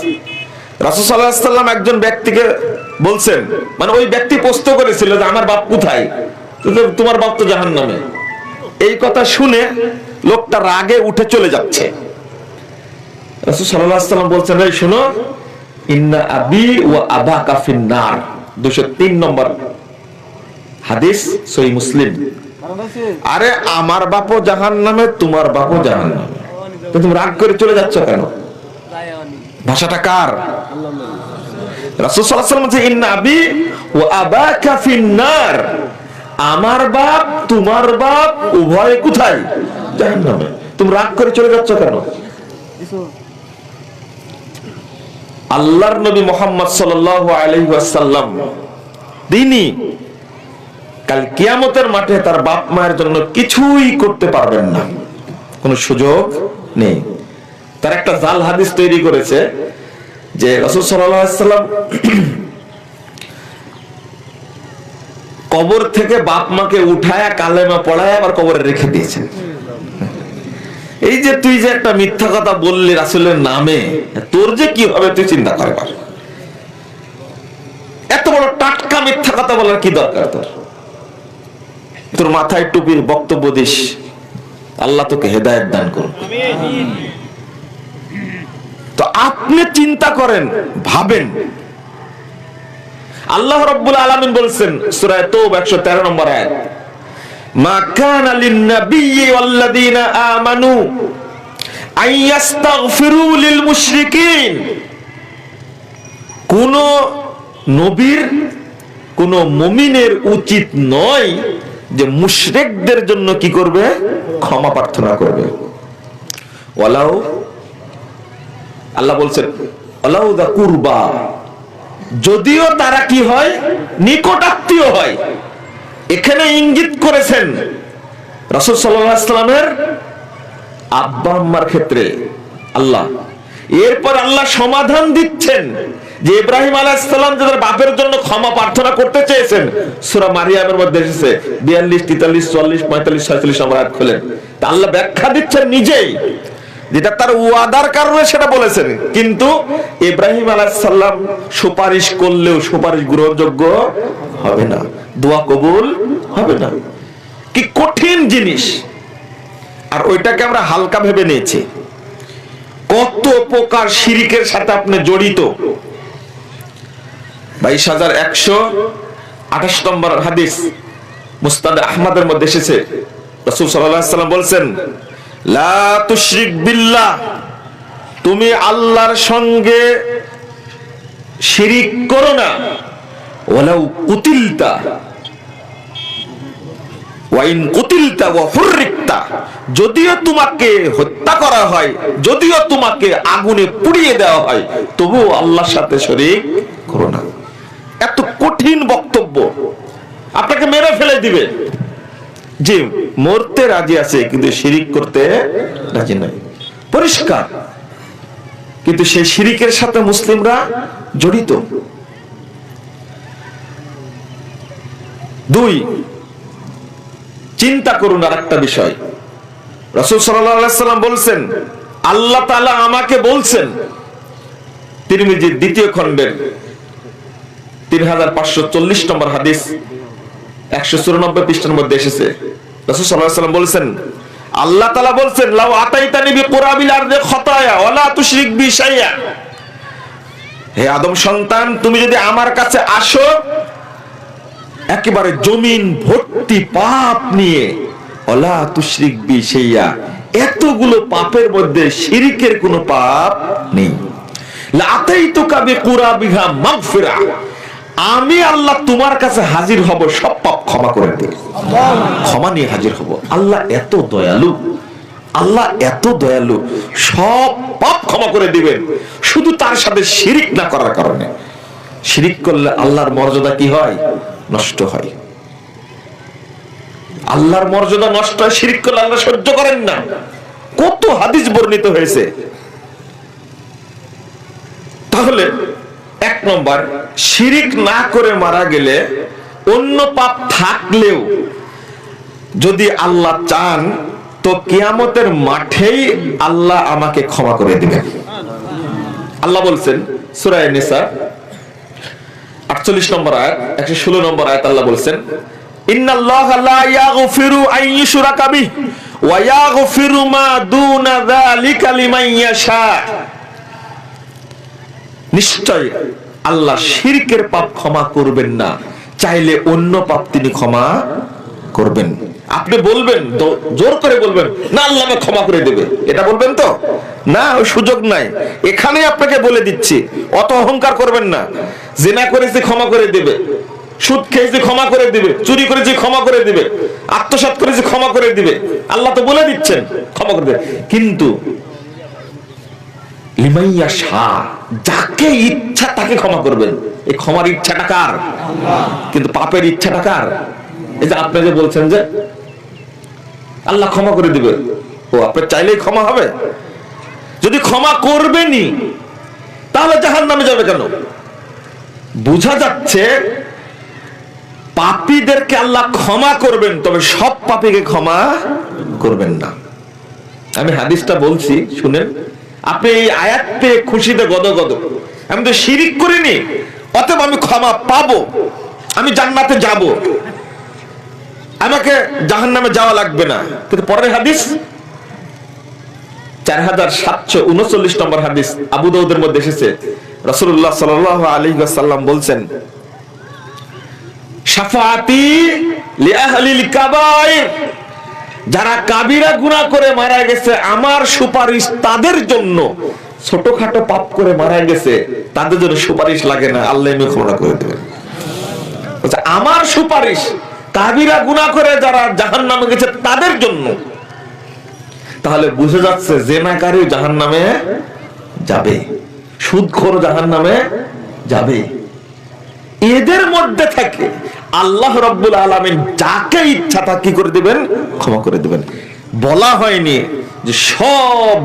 রাসূল সাল্লাল্লাহু আলাইহি ওয়াসাল্লাম একজন ব্যক্তিকে বলছেন, মানে ওই ব্যক্তি প্রশ্ন করেছিল যে আমার বাপ কোথায়? তোমার বাপ তো জাহান্নামে। এই কথা শুনে লোকটা রাগে উঠে চলে যাচ্ছে। রাসূল সাল্লাল্লাহু আলাইহি ওয়াসাল্লাম বলছেন, এই শুনো, ইন্না আবি ওয়া আবাকা ফিন্নার, 203 নম্বর হাদিস, সহিহ মুসলিম। আরে আমার বাপও জাহান্নামে, তোমার বাপও জাহান্নামে, তো তুমি রাগ করে চলে যাচ্ছ কেন? ভাষাটা কার? রাসূল সাল্লাল্লাহু আলাইহি ওয়াসাল্লাম বলছেন, ইন্না আবি ওয়া আবাকা ফিন্নার, আমার বাপ তোমার বাপ উভয় কোথায়? জাহান্নামে। তুমি রাগ করে চলে যাচ্ছ কেন? আল্লাহর নবী মুহাম্মদ সাল্লাল্লাহু আলাইহি ওয়াসাল্লাম তিনি কাল কিয়ামতের মাঠে তার বাপ মায়ের জন্য কিছুই করতে পারবেন না, কোনো সুযোগ নেই। তার একটা জাল হাদিস তৈরি করেছে যে রাসূল সাল্লাল্লাহু আলাইহি ওয়াসাল্লাম কবর থেকে বাপ মাকে উঠায়া কালেমা পড়ায় আবার কবরে রেখে দিয়েছেন। এই যে তুই যে একটা মিথ্যা কথা বললি রাসূলের নামে, তোর যে কি হবে তুই চিন্তা করবার। এত বড় টাটকা মিথ্যা কথা বলার কি দরকার তোর? তোর মাথায় টুপির বক্তব্য দিস, আল্লাহ তোকে হেদায়েত দান করুন। তো আপনি চিন্তা করেন, ভাবেন। আল্লাহ রাব্বুল আলামিন বলছেন সূরা তাওবা 113 নম্বর আয়াত, মা কানা লিন-নাবিয়্যি ওয়াল্লাযীনা আমানু আইয়াস্তাগফিরু লিল মুশরিকিন, কোন নবীর, কোন মুমিনের উচিত নয় যে মুশরিকদের জন্য কি করবে? ক্ষমা প্রার্থনা করবে। ওয়ালাউ, আল্লাহ বলছেন ওয়ালাউ দা কুরবা, যদিও তারা কি হয়? নিকট আত্মীয় হয়। এখানে ইঙ্গিত করেছেন রাসূল সাল্লাল্লাহু আলাইহি ওয়াসাল্লামের আব্বা আম্মার ক্ষেত্রে আল্লাহ। এরপর আল্লাহ সমাধান দিচ্ছেন যে ইব্রাহিম আলাইহিস সালাম যাদের বাপের জন্য ক্ষমা প্রার্থনা করতে চেয়েছেন, সূরা মারিয়ামের মধ্যে এসেছে 42, 43, 44, 45, 46 নম্বর আয়াত খুলেন। তা আল্লাহ ব্যাখ্যা দিচ্ছেন নিজেই, যেটা তার ওয়াদার কারণে সেটা বলেছেন, কিন্তু ইব্রাহিম আলাইহিস সালাম সুপারিশ করলেও সুপারিশ গ্রহণযোগ্য হবে না, দোয়া কবুল হবে না। কি কঠিন জিনিস! আর ওইটাকে আমরা হালকা ভেবে নিয়েছি। কত প্রকার শিরকের সাথে আপনি জড়িত। 22,100 28 নম্বর হাদিস মুসনাদ আহমদের মধ্যে এসেছে, রাসূল সাল্লাল্লাহু আলাইহি ওয়াসাল্লাম বলেছেন, লা তুশরিক বিল্লাহ, তুমি আল্লাহর সঙ্গে শিরিক করো না, ওয়ালাউ কুতিলতা ওয়া ইন কুতিলতা ওয়া হুররিকতা, যদিও তোমাকে হত্যা করা হয়, যদিও তোমাকে আগুনে পুড়িয়ে দেওয়া হয়, তবুও আল্লাহর সাথে শরীক করো না। এত কঠিন বক্তব্য, আপনাকে মেরে ফেলে দিবে, যে মরতে রাজি আছে কিন্তু শিরিক করতে রাজি নয়, পরিষ্কার। কিন্তু সেই শিরিকের সাথে মুসলিমরা জড়িত। 2, চিন্তা করুন আরেকটা বিষয়। রাসূল সাল্লাল্লাহু আলাইহি ওয়াসাল্লাম বলছেন, আল্লাহ তাআলা আমাকে বলছেন, তিরমিজির 2য় খণ্ডের 3540 নম্বর হাদিস 194 পৃষ্ঠার মধ্যে এসেছে, রাসূল সাল্লাল্লাহু আলাইহি ওয়াসাল্লাম বলছেন, আল্লাহ তাআলা বলছেন, লাউ আতাইতানি বিকুরাবিল আরদি খাতায়া ওয়ালা তুশরিক বি শাইআ, হে আদম সন্তান, তুমি যদি আমার কাছে আসো একেবারে জমিন ভর্তি পাপ নিয়ে, ওয়ালা তুশরিক বি শাইআ, এতগুলো পাপের মধ্যে শিরকের কোনো পাপ নেই, লা আতাইতুকা বিকুরাবিহা মাগফিরা, আমি আল্লাহ তোমার কাছে হাজির হব সব পাপ ক্ষমা করে দেব, ক্ষমা নিয়ে হাজির হব। আল্লাহ এত দয়ালু, আল্লাহ এত দয়ালু, সব পাপ ক্ষমা করে দিবেন, শুধু তার সাথে শিরিক না করার কারণে। শিরিক করলে আল্লাহর মর্যাদা কি হয়? নষ্ট হয়। আল্লাহর মর্যাদা নষ্ট হয়, শিরিক করলে আল্লাহ সহ্য করেন না। কত হাদিস বর্ণিত হয়েছে। তাহলে 1 নম্বর, শিরিক না করে মারা গেলে অন্য পাপ থাকলেও যদি আল্লাহ চান তো কিয়ামতের মাঠেই আল্লাহ আমাকে ক্ষমা করে দিবেন। আল্লাহ বলছেন সূরা নিসা 48 নম্বর আয়াত, 116 নম্বর আয়াত, আল্লাহ বলছেন, ইন্নাল্লাহা লা ইয়াগফিরু আন ইউশরাকা বিহি ওয়া ইয়াগফিরু মা দুনা যালিকা লিমান ইয়াশা, নিশ্চয় আল্লাহ শিরকের পাপ ক্ষমা করবেন না, চাইলে অন্য পাপ তিনি ক্ষমা করবেন। আপনি বলবেন, জোর করে বলবেন না আল্লাহ আমাকে ক্ষমা করে দেবে, এটা বলবেন তো না, ওই সুযোগ নাই। এখানে আপনাকে বলে দিচ্ছি, অত অহংকার করবেন না। জিনা করেছে ক্ষমা করে দেবে, সুদ খেয়েছে ক্ষমা করে দিবে, চুরি করেছে ক্ষমা করে দিবে, আত্মসাৎ করেছে ক্ষমা করে দিবে, আল্লাহ তো বলে দিচ্ছেন ক্ষমা করে দেবে। কিন্তু লিমাইয়া শাহ, যাকে ইচ্ছা তাকে ক্ষমা করবেন। এই ক্ষমার ইচ্ছাটা কার? কিন্তু পাপের ইচ্ছাটা কার? এই যে আপনি যে বলছেন যে আল্লাহ ক্ষমা করে দিবে, ও আপনি চাইলেই ক্ষমা হবে? যদি ক্ষমা করবেনই তাহলে জাহান্নামে যাবে কেন? বোঝা যাচ্ছে পাপীদেরকে আল্লাহ ক্ষমা করবেন, তবে সব পাপীকে ক্ষমা করবেন না। আমি হাদিসটা বলছি, শুনেন। আপনি এই আয়াত পেয়ে খুশিতে গদগদ, আমি তো শিরিক করিনি, অতএব আমি ক্ষমা পাবো, আমি জান্নাতে যাব, আমাকে জাহান্নামে যাওয়া লাগবে না। কিন্তু পরের হাদিস 4739 নম্বর হাদিস আবু দাউদের মধ্যে এসেছে, রাসূলুল্লাহ সাল্লাল্লাহু আলাইহি ওয়াসাল্লাম বলছেন, শাফাআতি লিআহলিল কাবায়ের, যারা কাবিরা গুনাহ করে মারা গেছে আমার সুপারিশ তাদের জন্য, ছোটখাটো পাপ করে মারা গেছে তাদের জন্য সুপারিশ লাগে না, আল্লাহ এমনি ক্ষমা করে দেবেন। আমার সুপারিশ কাবিরা গুনাহ করে যারা জাহান্নামে গেছে তাদের জন্য। তাহলে বুঝে যাচ্ছে জেনাকারী জাহান্নামে যাবে, সুদখোর জাহান্নামে যাবে। এদের মধ্যে থেকে আল্লাহ রাব্বুল আলামিন যাকে ইচ্ছা তা কি করে দিবেন? ক্ষমা করে দিবেন। বলা হয়নি যে সব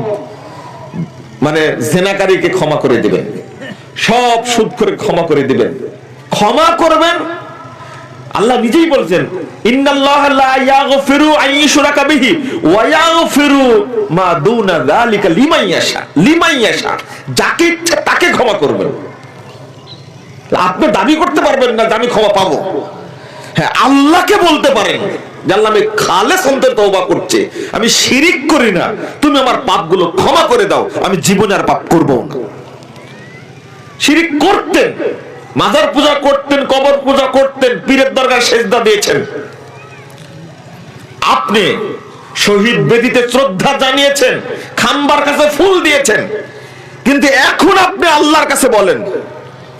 মানে জেনাকারীকে ক্ষমা করে দিবেন, সব সুদখোরকে ক্ষমা করে দিবেন। ক্ষমা করবেন, আল্লাহ নিজেই বলছেন, ইন্নাল্লাহা লা ইয়াগফিরু আন ইউশরাকা বিহি ওয়া ইয়াগফিরু মা দুনা যালিকা লিমান ইয়াশা, লিমান ইয়াশা, যাকে ইচ্ছা তাকে ক্ষমা করবেন। আপনি দাবি করতে পারবেন না যে আমি ক্ষমা পাবো। হ্যাঁ, আল্লাহকে বলতে পারেন যে আল্লাহ আমি খালেস অন্তরে তওবা করছি, আমি শিরিক করি না, তুমি আমার পাপগুলো ক্ষমা করে দাও, আমি জীবনে আর পাপ করব না। শিরিক করতেন, মাজার পূজা করতেন, কবর পূজা করতেন, পীরের দরগায় সেজদা দিয়েছেন, আপনি শহীদ বেদিতে শ্রদ্ধা জানিয়েছেন, খাম্বার কাছে ফুল দিয়েছেন, কিন্তু এখন আপনি আল্লাহর কাছে বলেন,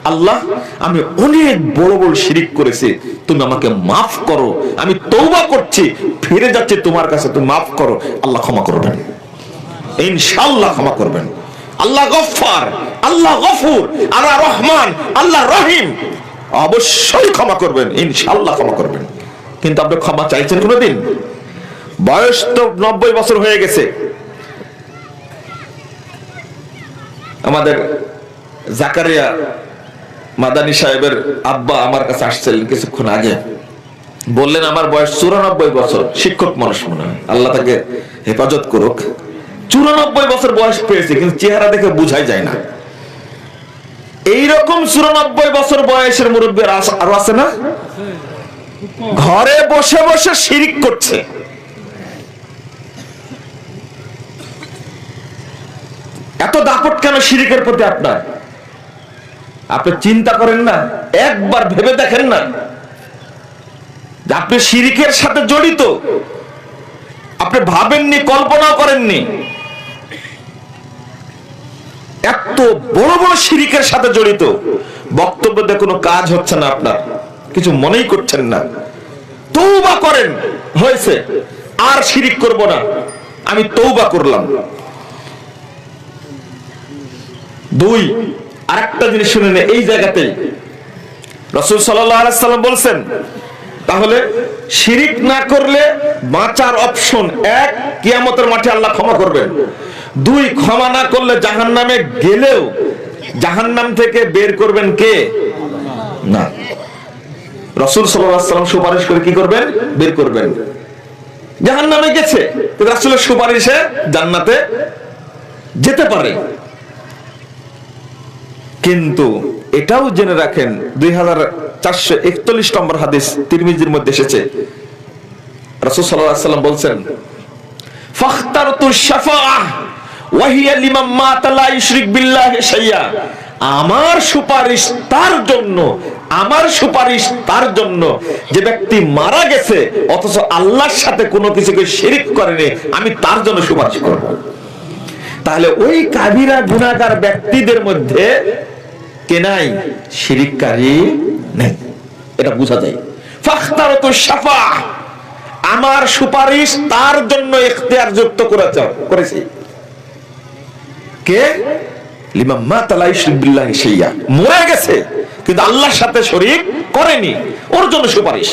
আল্লাহ আমি অনেক বড় বড় শিরিক করেছি, তুমি আমাকে মাফ করো, আমি তওবা করছি, ফিরে যাচ্ছি তোমার কাছে, তুমি মাফ করো। আল্লাহ ক্ষমা করবেন, ইনশাআল্লাহ ক্ষমা করবেন। আল্লাহ গফফার, আল্লাহ গফুর, আল্লাহ রহমান, আল্লাহ রহিম, অবশ্যই ক্ষমা করবেন, ইনশাআল্লাহ ক্ষমা করবেন। কিন্তু আপনি ক্ষমা চাইছেন কোনোদিন? বয়স তো 90 বছর হয়ে গেছে। আমাদের জাকারিয়া মাদানী সাহেবের আব্বা আমার কাছে আসছিলেন কিছুক্ষণ আগে, বললেন আমার বয়স 94 বছর। শিক্ষক মানুষ মনে হয়, আল্লাহ তাকে হেফাজত করুক। 94 বছর বয়স পেয়েছে, কিন্তু চেহারা দেখে বোঝাই যায় না। এইরকম 94 বছর বয়সের মুরব্বী আরো আছে না? ঘরে বসে বসে শিরিক করছে। এত দাপট কেন শিরিকের প্রতি আপনার? আপনি চিন্তা করেন না, একবার ভেবে দেখেন না যে আপনি শিরিকের সাথে জড়িত? আপনি ভাবেননি, কল্পনাও করেননি এত বড় বড় শিরিকের সাথে জড়িত। বক্তব্য দিয়ে কোনো কাজ হচ্ছে না, আপনার কিছু মনেই করছেন না। তওবা করেন, হয়েছে, আর শিরিক করব না, আমি তওবা করলাম। দুই, আরেকটা জিনিস শুনেন, এই জায়গাতেই রাসূল সাল্লাল্লাহু আলাইহি সাল্লাম বলছেন, তাহলে শিরিক না করলে বাঁচার অপশন এক, কিয়ামতের মাঠে আল্লাহ ক্ষমা করবেন। দুই, ক্ষমা না করলে জাহান্নামে গেলেও জাহান্নাম থেকে বের করবেন কে? না, রাসূল সাল্লাল্লাহু আলাইহি সাল্লাম সুপারিশ করে কি করবেন? বের করবেন। জাহান্নামে গেছে, কিন্তু রাসূলের সুপারিশে জান্নাতে যেতে পারে। কিন্তু এটাও জেনে রাখেন, 2441 নম্বর হাদিস তিরমিজির মধ্যে এসেছে, রাসূল সাল্লাল্লাহু আলাইহি সাল্লাম বলছেন, ফাখতারতু শাফাআহ ওয়া হিয়া লিমান মাতা লা ইউশরিক বিল্লাহি শাইয়া। আমার সুপারিশ তার জন্য, আমার সুপারিশ তার জন্য যে ব্যক্তি মারা গেছে অথচ আল্লাহর সাথে কোনো কিছুকে শিরিক করেনি, আমি তার জন্য সুপারিশ করব। তাহলে ওই কাবিরা গুনাহগার ব্যক্তিদের মধ্যে কে নাই? শিরিককারী নেই, এটা বোঝা যায়। ফাখতারতু শাফাআহ, আমার সুপারিশ তার জন্য ইখতিয়ার যুক্ত করেছি। কে? লিমান মাতা লা ইউশরিক বিল্লাহি শাইয়া, মরে গেছে কিন্তু আল্লাহর সাথে শরীক করেনি, ওর জন্য সুপারিশ।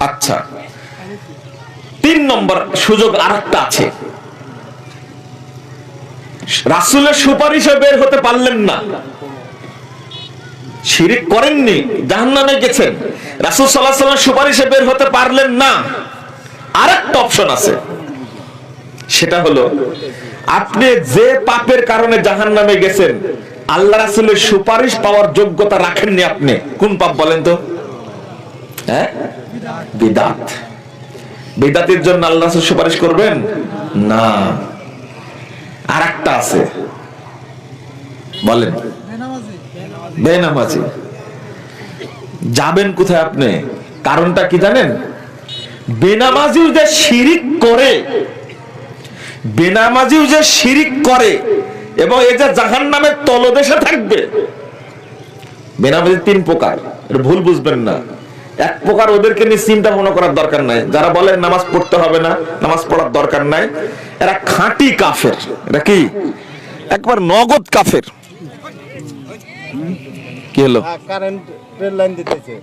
আচ্ছা, 3 নম্বর সুযোগ আরেকটা আছে। রাসূলের সুপারিশে বের হতে পারলেন না, শিরিক করেননি, জাহান্নামে গেছেন, রাসূল সাল্লাল্লাহু আলাইহি ওয়াসাল্লাম সুপারিশে বের হতে পারলেন না, আরেকটা অপশন আছে। সেটা হলো, আপনি যে পাপের কারণে জাহান্নামে গেছেন, আল্লাহ রাসূলের সুপারিশ পাওয়ার যোগ্যতা রাখেননি আপনি। কোন পাপ বলেন তো? হ্যাঁ, বিদআত। বিদআতের জন্য আল্লাহ রাসূল সুপারিশ করবেন না। আরেকটা আছে, বলেন, বেনামাজি। যাবেন কোথায় আপনি? কারণটা কি জানেন? বেনামাজিও যে শিরিক করে, বেনামাজিও যে শিরিক করে এবং এই যে জাহান্নামের তলদেশে থাকবে। বেনামাজি 3 প্রকার, এটা ভুল বুঝবেন না। এক প্রকার, ওদেরকে নিয়ে চিন্তা ভাবনা করার দরকার নাই, যারা বলে নামাজ পড়তে হবে না, নামাজ পড়ার দরকার নাই, এরা খাঁটি কাফের। এরা কি? একবার নগদ কাফের। কি হলো? কারেন্ট রেল লাইন দিতেছে।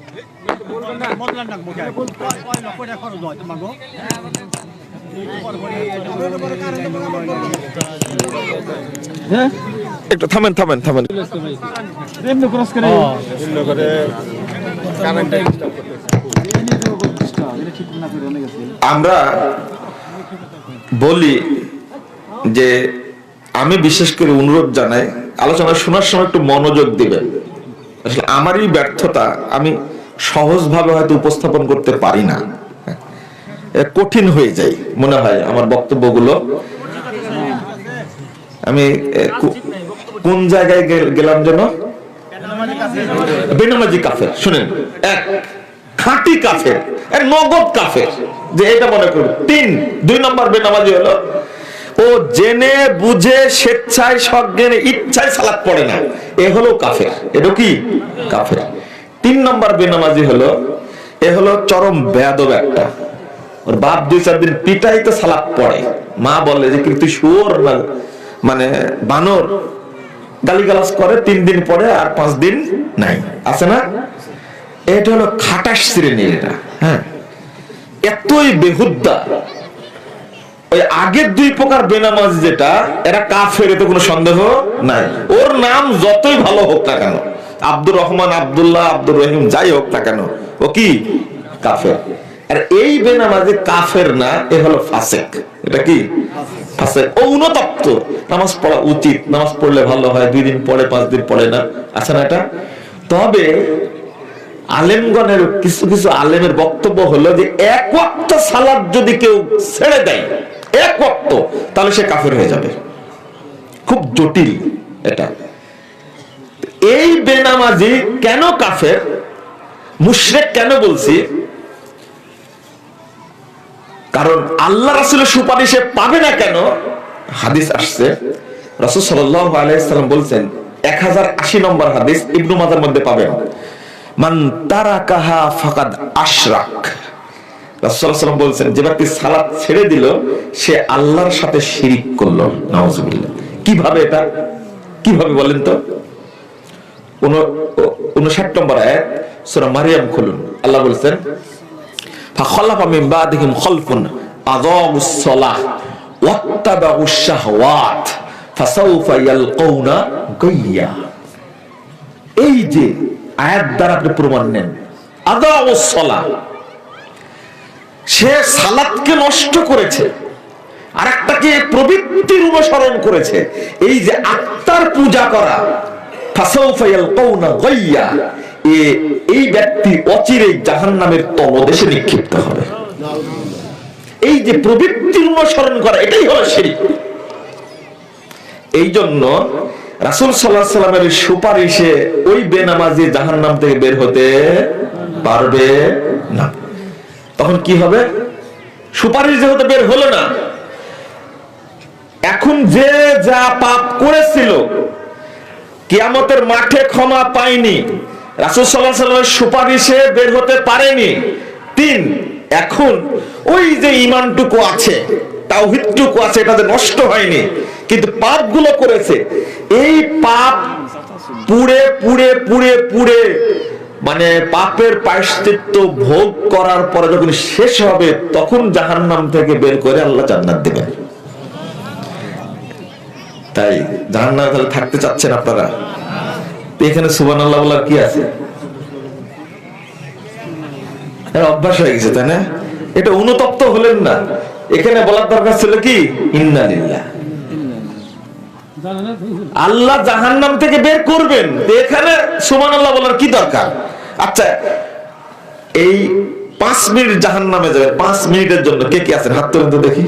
একটু থামেন থামেন থামেন। আমরা বলি যে, আমি বিশেষ করে অনুরোধ জানাই, আলোচনা শোনার সময় একটু মনোযোগ দিবেন। আসলে আমারই ব্যর্থতা, আমি সহজভাবে হয়তো উপস্থাপন করতে পারি না, কঠিন হয়ে যায় মনে হয় আমার বক্তব্যগুলো। আমি কোন জায়গায় গেলাম যেন? বেনামাজি কাফের। শুনেন, এক খাঁটি কাফের, এক নগদ কাফের, যে এটা মনে করুন। দুই নম্বর বেনামাজি হলো ও জেনে বুঝে স্বেচ্ছায় সজ্ঞানে ইচ্ছায় সালাত পড়ে না, এ হলো কাফের। এটা কি কাফের। 3 নম্বর বেনামাজি হলো এ হলো চরম বেয়াদব একটা, ওর বাপ 2-4 দিন পিটাই তো সালাত পড়ে, মা বলে যে তুই শুয়োর না মানে বানর, গালিগালাজ করে 3 দিন পরে আর 5 দিন নাই, আছে না? এটা হলো খাটাস শ্রেণীর এটা। হ্যাঁ, এতই বেহুদ্দা। ওই আগের 2 প্রকার বেনামাজ যেটা, এরা কাফের, এতে কোনো সন্দেহ নাই। ওর নাম যতই ভালো হোক না কেন, আব্দুর রহমান, আব্দুল্লাহ, আব্দুর রহিম, যাই হোক না কেন, ও কি কাফের। আর এই বেনামাজি কাফের না, এ হলো ফাসেক। এটা কি ফাসেক, ও অনুতপ্ত। নামাজ পড়া উচিত, নামাজ পড়লে ভালো হয়, 2 দিন পড়ে 5 দিন পড়ে না, আছে না এটা? তবে আলেমগণের কিছু আলেমের বক্তব্য হলো যে 1 ওয়াক্ত সালাত যদি কেউ ছেড়ে দেয়, 1 ওয়াক্ত, তাহলে সে কাফের হয়ে যাবে। খুব জটিল এটা। এই বেনামাজি কেন কাফের, মুশরিক কেন বলছি? কারণ আল্লাহ রাসূলের সুপারিশে পাবে না কেন? হাদিস আসছে, রাসূল সাল্লাল্লাহু আলাইহি সাল্লাম বলছেন, 1080 নম্বর হাদিস, ইবনে মাজার মধ্যে পাবেন, মান তারাকাহা ফাকাদ আশরাক। রাসূল সাল্লাল্লাহু আলাইহি ওয়াসাল্লাম বলছেন, যে ব্যক্তি সালাত ছেড়ে দিল সে আল্লাহর সাথে শিরিক করলো। নাউজুবিল্লাহ। কিভাবে এটা, কিভাবে বলেন তো? 59 নম্বর আয়াত সূরা মারইয়াম খুলুন, আল্লাহ বলেন, ফাখালাফা মিন বাদিহিম খালফুন আযাউস সালাহ ওয়াত্তাবাউশ শাহওয়াত ফাসাউফা ইয়ালকাউনা গাইয়া। এই যে আয়াত দ্বারা আপনি প্রমাণ নেন, আযাউস সালাহ, সে সালাতকে নষ্ট করেছে, আর একটাকে প্রবৃত্তির অনুসরণ করেছে, এই যে আত্মার পূজা করা, ফাসাউফা ইয়ালকাউনা গাইয়া, এই ব্যক্তি অচিরেই জাহান্নামের তলদেশে নিক্ষিপ্ত হবে। এই যে প্রবৃত্তির অনুসরণ করা, এটাই হলো শিরক। এই জন্য রাসূল সাল্লাল্লাহু আলাইহি সাল্লামের সুপারিশে ওই বেনামাজি জাহান্নাম থেকে বের হতে পারবে না। তখন কি হবে? সুপারিশ যেহেতু বের হলো না, এখন যে যা পাপ করেছিল কিয়ামতের মাঠে ক্ষমা পায়নি, রাসূল সাল্লাল্লাহু আলাইহি সাল্লামের সুপারিশে বের হতে পারেনি। 3, এখন ওই যে ঈমানটুকু আছে, তাওহীদটুকু আছে, এটা যে নষ্ট হয়নি, কিন্তু পাপগুলো করেছে, এই পাপ পুড়ে পুড়ে পুড়ে পুড়ে মানে পাপের প্রায়শ্চিত্ত ভোগ করার পরে যখন শেষ হবে, তখন জাহান্নাম থেকে বের করে আল্লাহ জান্নাত দিবেন। তাই জাহান্নামে তাহলে থাকতে চাচ্ছেন আপনারা? এখানে সুবহানাল্লাহ বলার কি আছে? অভ্যাস হয়ে গেছে, তাই না? এটা অনুতপ্ত হলেন না, এখানে বলার দরকার ছিল কি ইন্না লিল্লাহ, আল্লাহ জাহান্নাম থেকে বের করবেন, এখানে সুবহানাল্লাহ বলার কি দরকার? আচ্ছা, এই 5 মিনিট জাহান্নামে যাবে, 5 মিনিটের জন্য কে কে আছেন? হাত তোলেন তো দেখি।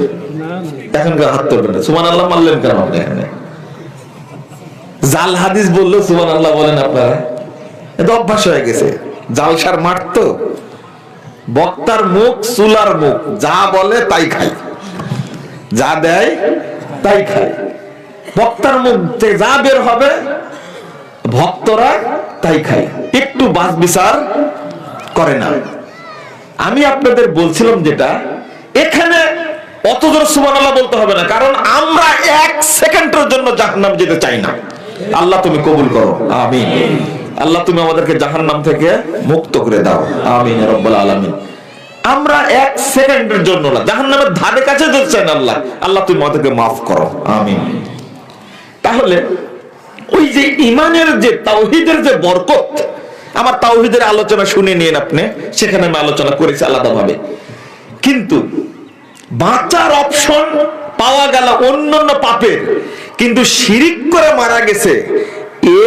এখন হাত তুলবেন না, সুবহানাল্লাহ মানলেন কেন আপনি? এখানে জাল হাদিস বললো সুবহানাল্লাহ বলেন আপনারা, এটা অভ্যাস হয়ে গেছে। জালসার মাঠ তো, বক্তার মুখ চুলার মুখ, যা বলে তাই খায়, যা দেয় তাই খায়। বক্তার মুখ থেকে যা বের হবে ভক্তরা তাই খায়, একটু বাছ বিচার করে না। আমি আপনাদের বলছিলাম যেটা, এখানে অত জোর সুবহানাল্লাহ বলতে হবে না, কারণ আমরা 1 সেকেন্ডের জন্য জাহান্নাম যেতে চাই না। আল্লাহ তুমি কবুল করো, আমিন। আল্লাহ তুমি আমাদেরকে জাহান্নাম থেকে মুক্ত করে দাও, আমিন ইয়া রাব্বাল আলামিন। আমরা 1 সেকেন্ডের জন্য না, জাহান্নামের ধারে কাছে যেতে চাই না। আল্লাহ তুমি আমাদেরকে মাফ করো, আমিন। তাহলে ওই যে ঈমানের যে তাওহীদের যে বরকত, আমার তাওহীদের আলোচনা শুনে নিন আপনি, সেখানে আমি আলোচনা করেছি আলাদাভাবে। কিন্তু বাঁচার অপশন পাওয়া গেল অন্যান্য পাপের, কিন্তু শিরিক করে মারা গেছে,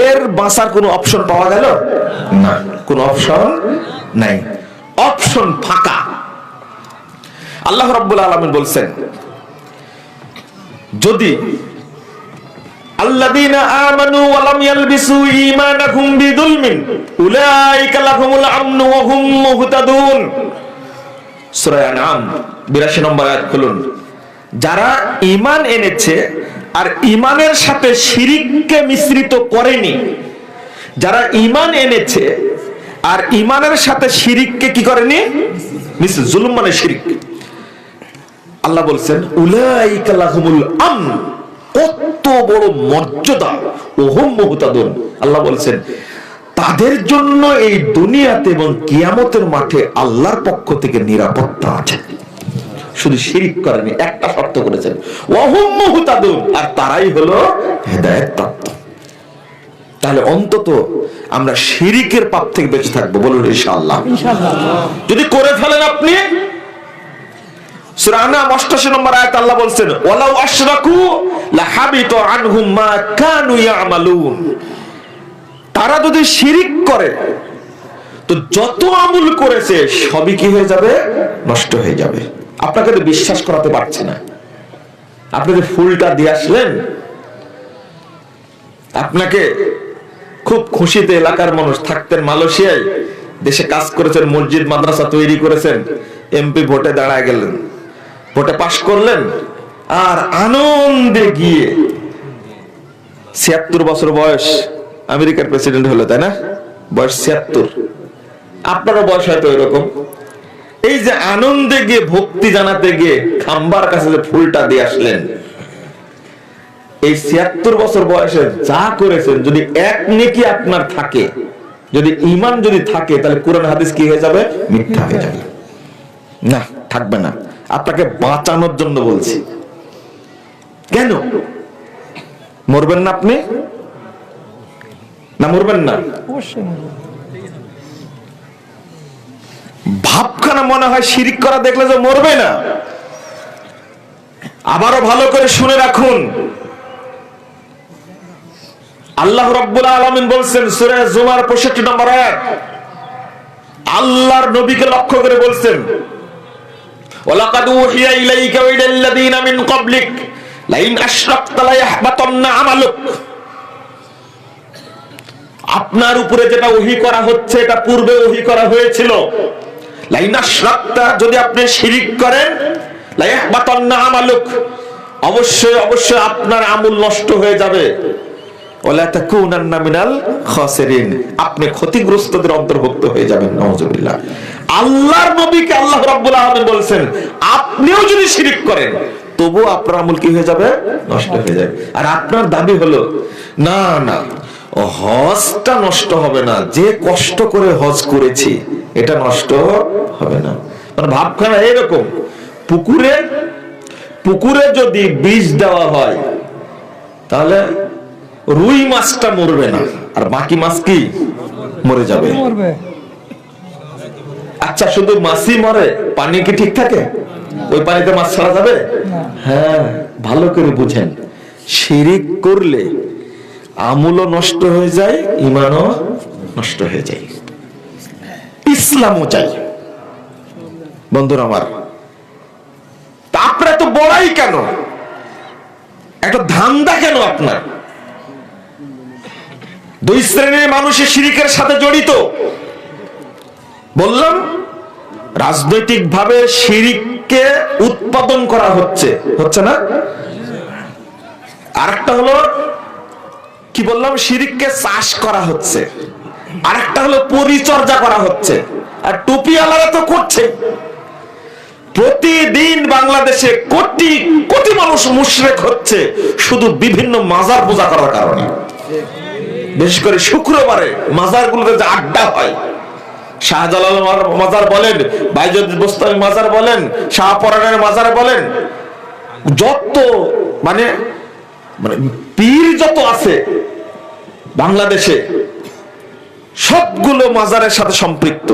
এর বাঁচার কোনো অপশন পাওয়া গেল না, কোনো অপশন নাই, অপশন ফাঁকা। আল্লাহ রাব্বুল আলামিন বলছেন, যদি ওয়াল্লাযীনা আমানু ওয়া লাম ইয়ালবিসু ঈমানাহুম বিযুলমিন উলাইকা লাহুমুল আমনু ওয়া হুম মুহতাদুন। সূরা আনআম 82 নম্বর আয়াত খুলুন। যারা ঈমান এনেছে আর ঈমানের সাথে শিরককে মিশ্রিত করেনি, যারা ঈমান এনেছে আর ঈমানের সাথে শিরককে কি করেনি, জুলুম মানে শিরক, আল্লাহ বলছেন উলাইকা লাহুমুল আমন, কত বড় মর্যাদা, ওহুম মুহতাদুন। আল্লাহ বলছেন তাদের জন্য এই দুনিয়াতে এবং কিয়ামতের মাঠে আল্লাহর পক্ষ থেকে নিরাপত্তা আছে। শুধু শিরক করেনি, একটা শর্ত করেছেন ওহুম মুহতাদুন, আর তারাই হলো হেদায়েত প্রাপ্ত। তাহলে অন্তত আমরা শিরকের পাপ থেকে বেঁচে থাকবো, বলুন ইনশাআল্লাহ। যদি করে ফেলেন আপনি, সূরা আনআম 88 নম্বর আয়াত আল্লাহ বলছেন ওয়ালাউ আশরাকু লাহাবিতা আনহুম মা কানু ইয়ামালুন। তারা যদি শিরক করে তো যত আমল করেছে সবই কি হয়ে যাবে, নষ্ট হয়ে যাবে। আপনাকে তো বিশ্বাস করাতে পারছি না। আপনি যে ফুলটা দিয়ে আসলেন, আপনাকে খুব খুশিতে এলাকার মানুষ থাকতেন, মালয়েশিয়ায় দেশে কাজ করেছেন, মসজিদ মাদ্রাসা তৈরি করেছেন, এমপি ভোটে দাঁড়ায় গেলেন, ভোটে পাশ করলেন, আর আনন্দে গিয়ে ৭৬ বছর বয়স আমেরিকার প্রেসিডেন্ট হলো, তাই না? বয়স ৭৬, আপনারও বয়স হয়তো এরকম। এই যে আনন্দে গিয়ে ভক্তি জানাতে গিয়ে খাম্বার কাছে যে ফুলটা দিয়ে আসলেন, এই ৭৬ বছর বয়সে যা করেছেন, যদি এক নেকি আপনার থাকে, যদি ঈমান যদি থাকে, তাহলে কোরআন হাদিস কি হয়ে যাবে, মিথ্যা হয়ে যাবে। না, থাকবে না। আপনাকে বাঁচানোর জন্য বলছি। কেন মরবেন না আপনি? না মরবেন না? ভাবখানা মনে হয় শিরক করা দেখলে যে মরবে না। আবারও ভালো করে শুনে রাখুন, আল্লাহ রাব্বুল আলামিন বলছেন সূরা জুমার 65 নম্বর আয়াত, আল্লাহর নবীকে লক্ষ্য করে বলছেন ওয়ালাকাদ উহিয়া ইলাইকা ওয়া ইলাল্লাযীনা মিন ক্বাবলিক লাইন আশরাকতা লায়াহবাতান্না আমালুক। আপনার উপরে যেটা ওহী করা হচ্ছে এটা পূর্বে ওহী করা হয়েছিল। লাইন আশরাকতা, যদি আপনি শিরক করেন, লায়াহবাতান্না আমালুক, অবশ্যই অবশ্যই আপনার আমল নষ্ট হয়ে যাবে। ওয়ালা তাকুনান্না মিনাল খাসিরিন, আপনি ক্ষতিগ্রস্তদের অন্তর্ভুক্ত হয়ে যাবেন। নাউজুবিল্লাহ। আল্লাহর নবীকে আল্লাহ রাব্বুল আলামিন বলেন আপনিও যদি শিরক করেন তবু আপনার আমল কি হয়ে যাবে, নষ্ট হয়ে যাবে। আর আপনার দাবি হলো না না, হজটা নষ্ট হবে না, যে কষ্ট করে হজ করেছি এটা নষ্ট হবে না। মানে ভাবখানা এরকম, পুকুরে যদি বীজ দেওয়া হয় তাহলে রুই মাছটা মরবে না, আর বাকি মাছ কি মরে যাবে। আচ্ছা, শুধু মাছই মরে, পানি কি ঠিক থাকে? ওই পানিতে মাছ ছাড়া যাবে? হ্যাঁ, ভালো করে বুঝেন, শিরক করলে আমলও নষ্ট হয়ে যায়, ঈমানও নষ্ট হয়ে যায়, ইসলামও যায়। বন্ধুরা আমার, আপনারা তো বড়াই কেন, একটা ধান্দা কেন আপনার? দুই শ্রেণীর মানুষের শিরকের সাথে জড়িত। বললাম রাজনৈতিক ভাবে শিরককে উৎপাদন করা হচ্ছে না? আরেকটা হলো কি বললাম, শিরককে চাষ করা হচ্ছে। আরেকটা হলো পরিচর্যা করা হচ্ছে। আর টুপিওয়ালারা তো করছে। প্রতিদিন বাংলাদেশে কোটি কোটি মানুষ মুশরিক হচ্ছে শুধু বিভিন্ন মাজার পূজা করার কারণে। বিশেষ করে শুক্রবারে মাজারগুলোতে যে আড্ডা হয়, শাহজালাল মাজার বলেন, বাইজুদ্দিন বোস্তামি মাজার বলেন, শাহপরানের মাজার বলেন, যত মানে পীর যত আছে বাংলাদেশে সবগুলো মাজারের সাথে সম্পৃক্ত।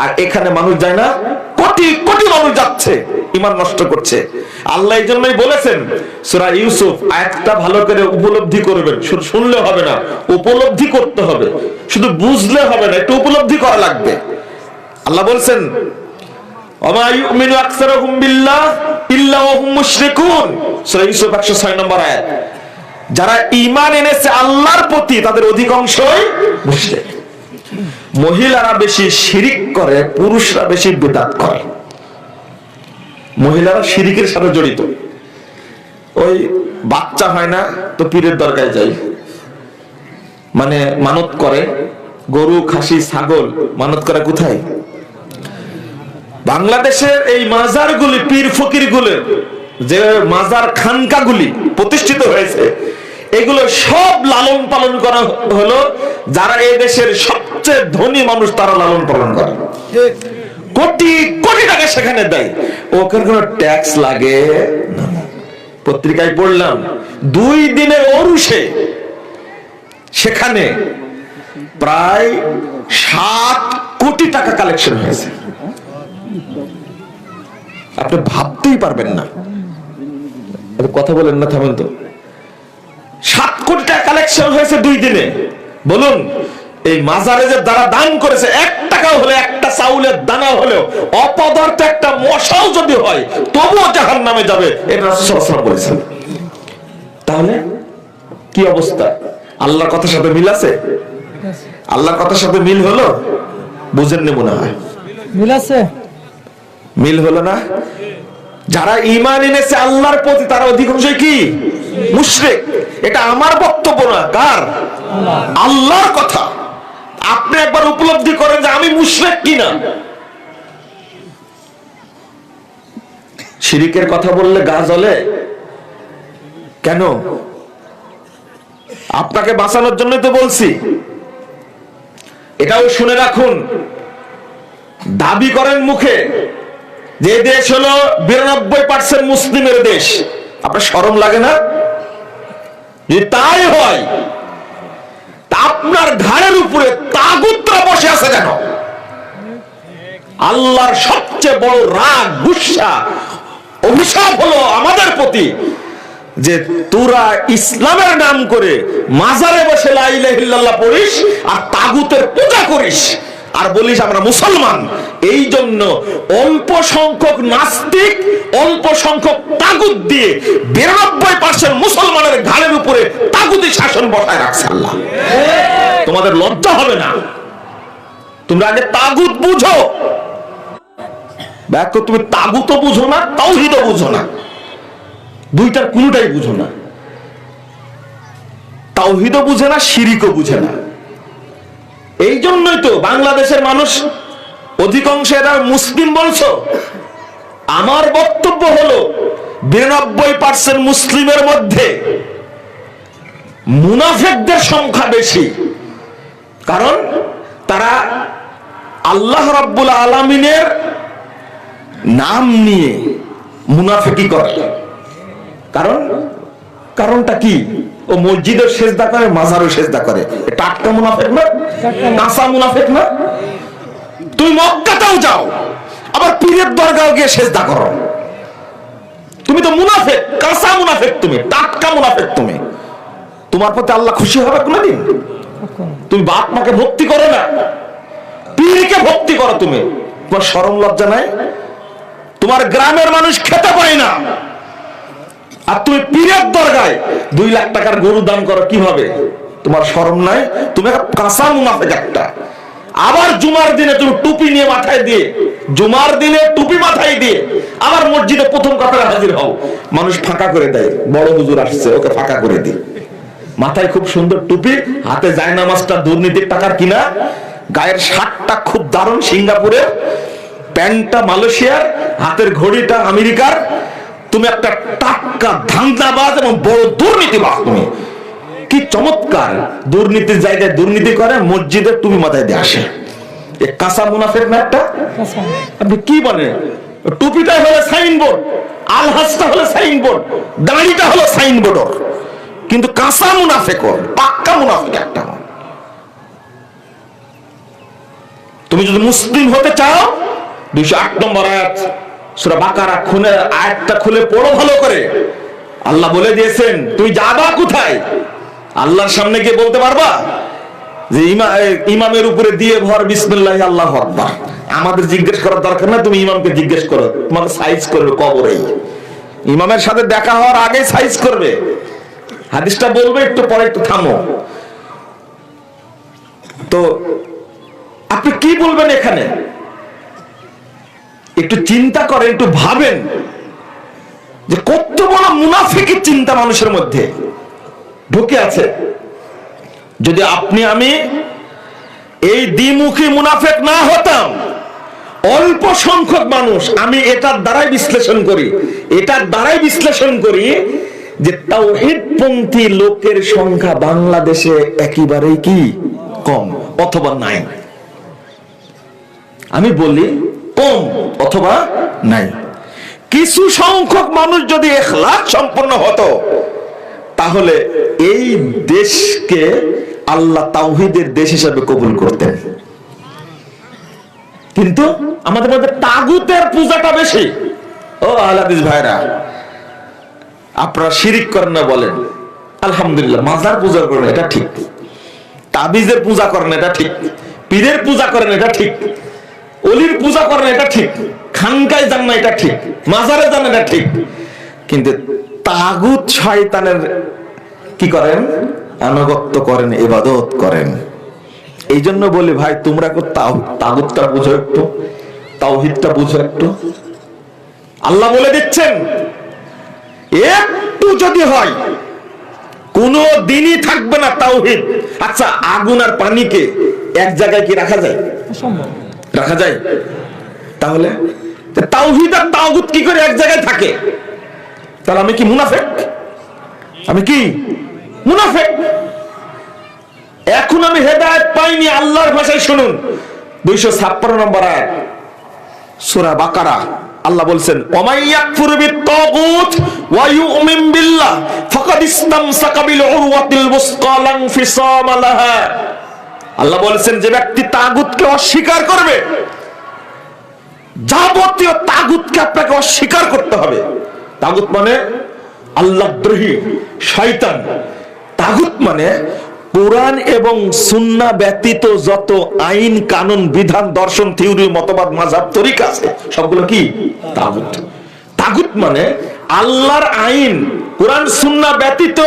আর এখানে মানুষ যায় না, কোটি কোটি মানুষ যাচ্ছে, ঈমান নষ্ট করছে। আল্লাহ এই জন্যই বলেছেন সূরা ইউসুফ, আয়াতটা ভালো করে উপলব্ধি করবেন। শুধু শুনলে হবে না, উপলব্ধি করতে হবে। শুধু বুঝলে হবে না, একটু উপলব্ধি করা লাগবে। আল্লাহ বলছেন ওমা ইউমিনু আকসারুহুম বিল্লাহ ইল্লা ওয়া হুম মুশরিকুন, সূরা ইউসুফ 106 নম্বর আয়াত। যারা ঈমান এনেছে আল্লাহর প্রতি তাদের অধিকাংশই মুশরিক। মহিলারা বেশি শিরিক করে, পুরুষরা বেশি বিদআত করে। মহিলারা শিরিকের সাথে জড়িত। ওই বাচ্চা হয় না তো পীরের দরগায় যাই, মানে মানত করে, গরু খাসি ছাগল মানত করে কোথায়? বাংলাদেশের এই মাজারগুলি, পীর ফকিরগুলো যে মাজার খানকাগুলি প্রতিষ্ঠিত হয়েছে, এগুলো সব লালন পালন করা হলো যারা এই দেশের সবচেয়ে ধনী মানুষ, তারা লালন পালন করে। কোটি কোটি টাকা সেখানে দেয়, ওখানে কোনো ট্যাক্স লাগে না। পত্রিকায় পড়লাম 2 দিনের ওরুসে সেখানে প্রায় 7 কোটি টাকা কালেকশন হয়েছে। আপনি ভাবতেই পারবেন না, কথা বলেন না, থামেন তো। 7 কোটি টাকা কালেকশন হয়েছে 2 দিনে। বলুন, এই মাজারে যে যারা দান করেছে, 1 টাকা হলে, একটা চাউলের দানা হলেও, অপদার্থ একটা মশাও যদি হয় তবুও জাহান্নামে যাবে, এটা রাসূল সাল্লাল্লাহু আলাইহি ওয়াসাল্লাম বলেছেন। তাহলে কি অবস্থা? আল্লাহর কথার সাথে মিল আছে? আল্লাহর কথার সাথে মিল হলো? বুঝেননি মনে হয়। মিল আছে? মিল হলো না। যারা ঈমান এনেছে আল্লাহর প্রতি তারা অধিকাংশই কি? মুশরিক। এটা আমার বক্তব্য না, কার? আল্লাহর কথা। আপনি একবার উপলব্ধি করেন যে আমি মুশরিক কিনা। শিরিকের কথা বললে গা জ্বলে কেন? আপনাকে বাঁচানোর জন্য তো বলছি। এটাও শুনে রাখুন, দাবি করেন মুখে যে দেশ হলো 92% মুসলিমের দেশ, আপনার শরম লাগে না? যদি তাই হয়, আপনার ঘাড়ের উপরে তাগুতরা বসে আছে কেন? আল্লাহর সবচেয়ে বড় রাগ, গুসা, অভিশাপ হলো আমাদের প্রতি যে তোরা ইসলামের নাম করে মাজারে বসে লা ইলাহা ইল্লাল্লাহ পড়িস আর তাগুতের পূজা করিস আর বলিস আমরা মুসলমান। এই জন্য অল্প সংখ্যক নাস্তিক, অল্প সংখ্যক তাগুত দিয়ে 92% মুসলমানের ঘাড়ের উপরে তাগুতি শাসন বসায় রাখছে আল্লাহ। তোমাদের লজ্জা হবে না? তোমরা আগে তাগুত বুঝো। দেখো, তুমি তাগুতও বুঝো না, তাওহীদও বুঝো না, দুইটার কোনটাই বুঝো না। তাওহীদও বুঝে না, শিরিকও বুঝে না। এই জন্যই তো বাংলাদেশের মানুষ অধিকাংশ এরা মুসলিম বলছো। আমার বক্তব্য হলো 92% মুসলিমের মধ্যে মুনাফিকদের সংখ্যা বেশি, কারণ তারা আল্লাহ রাব্বুল আলামিনের নাম নিয়ে মুনাফিকি করে। কারণটা কি? ও মসজিদের সেজদা করে, মাজারও সেজদা করে। টাটকা মুনাফিক না? কাঁচা মুনাফিক না? তুমি মক্কাতেও যাও, আবার পীরের দরগাও গিয়ে সেজদা করো। তুমি তো মুনাফিক, কাঁচা মুনাফিক, তুমি টাটকা মুনাফিক। তুমি, তোমার প্রতি আল্লাহ খুশি হবে কোনদিন? তুমি বাপ মাকে ভক্তি করো না, পীরকে ভক্তি করো। তুমি, তোমার শরম লজ্জা নাই? তোমার গ্রামের মানুষ খেতে পায় না, আর তুমি পীরের দরগায় 2 লাখ টাকার গরু দান করো, কি হবে? তোমার শরম নাই? তুমি কাঁচা মুনাফিক একটা। আবার জুমার দিনে তুমি টুপি নিয়ে মাথায় দিয়ে, জুমার দিনে টুপি মাথায় দিয়ে আবার মসজিদে প্রথম কাতারে হাজির হও, মানুষ ফাঁকা করে দেয়, বড় হুজুর আসছে, ওকে ফাঁকা করে দি। মাথায় খুব সুন্দর টুপি, হাতে জায়নামাজটা দুর্নীতির টাকার কিনা, গায়ের শার্টটা খুব দারুণ সিঙ্গাপুরের, প্যান্টটা মালয়েশিয়ার, হাতের ঘড়িটা আমেরিকার। তুমি একটা টাটকা ধান্দাবাজ এবং বড় দুর্নীতিবাজ। তুমি কি চমৎকার দুর্নীতির জায়গায় দুর্নীতি করে, মসজিদের টুপি মাথায় দিয়ে আসে। এ কাঁচা মুনাফিক না একটা? আপনি কি বলেন? টুপিটা হলো সাইনবোর্ড, আলহাজটা হলো সাইনবোর্ড, দাড়িটা হলো সাইনবোর্ড, কিন্তু কাঁচা মুনাফিক, পাক্কা মুনাফিক একটা। তুমি যদি মুসলিম হতে চাও, 208 নম্বর আয়াত সূরা বাকারা খুলে আয়াতটা খুলে পড়ো ভালো করে। আল্লাহ বলে দিয়েছেন তুই যাবা কোথায়? আল্লাহর সামনে গিয়ে বলতে পারবা যে ইমামের উপরে দিয়ে ভর বিসমিল্লাহ আল্লাহু আকবার। আমাদের জিজ্ঞেস করার দরকার না, তুমি ইমামকে জিজ্ঞেস করো, তোমাকে সাইজ করবে কবরেই। ইমামের সাথে দেখা হওয়ার আগে সাইজ করবে। হাদিসটা বলবে, একটু পরে একটু থামো। তো আপনি কি বলবেন এখানে? একটু চিন্তা করেন, একটু ভাবেন যে কত বড় মুনাফিকের চিন্তা মানুষের মধ্যে ঢুকে আছে। যদি আপনি আমি এই দ্বিমুখী মুনাফিক না হতাম, অল্প সংখ্যক মানুষ, আমি এটার দ্বারাই বিশ্লেষণ করি যে তাওহীদপন্থী লোকের সংখ্যা বাংলাদেশে একেবারেই কি কম অথবা নাই। আমি বলি কম অথবা নাই। কিছু সংখ্যক মানুষ যদি ইখলাস সম্পন্ন হতো, তাহলে এই দেশকে আল্লাহ তাওহীদের দেশ হিসেবে কবুল করতেন। কিন্তু আমাদের মধ্যে তাগুতের পূজাটা বেশি। ও আহলাদিস ভাইরা, আপনারা শিরিক করেন না বলেন, আলহামদুলিল্লাহ। মাজার পূজা করেন, এটা ঠিক। তাবিজের পূজা করেন, এটা ঠিক। পীরের পূজা করেন, এটা ঠিক। অলির পূজা করেন, এটা ঠিক। খানকায় যান না, এটা ঠিক। মাজারে যান, এটা ঠিক। কিন্তু তাগুত শয়তানের কি করেন? আনুগত্য করেন, ইবাদত করেন। এই জন্য বলি ভাই, তোমরা তাগুতটা বুঝো একটু, তাওহীদটা বুঝো একটু। আল্লাহ বলে দিচ্ছেন, একটু যদি হয় কোন দিনই থাকবে না তাওহীদ। আচ্ছা, আগুন আর পানিকে এক জায়গায় কি রাখা যায়? রাখা যায়? তাহলে তাওহীদ আর তাগুত কি করে এক জায়গায় থাকে? তাহলে আমি কি মুনাফিক? আমি কি মুনাফিক? এখন আমি হেদায়েত পাইনি। আল্লাহর ভাষায় শুনুন, 256 নম্বর আয়াত সূরা বাকারা। আল্লাহ বলছেন, ওমাইয়াকফুর বিত-তাগুত ওয়া ইউমিন বিল্লাহ ফাকাদ ইসতামসাকা বিল উরওয়াতিল বুসকা লা ইনফিসামা লাহা। আল্লাহ বলছেন, যে ব্যক্তি তাগুতকে অস্বীকার করবে, যাবতীয় তাগুতকে আপনাকে অস্বীকার করতে হবে। তাগুত মানে আল্লাহদ্রোহী, শয়তান। তাগুত মানে কোরআন এবং সুন্নাহ ব্যতীত যত আইন, কানুন, বিধান, দর্শন, থিওরি, মতবাদ, মাযহাব, তরিকা আছে, সবগুলো কি তাগুত। তাগুত মানে আল্লাহর আইন, কোরআন সুন্নাহ ব্যতীত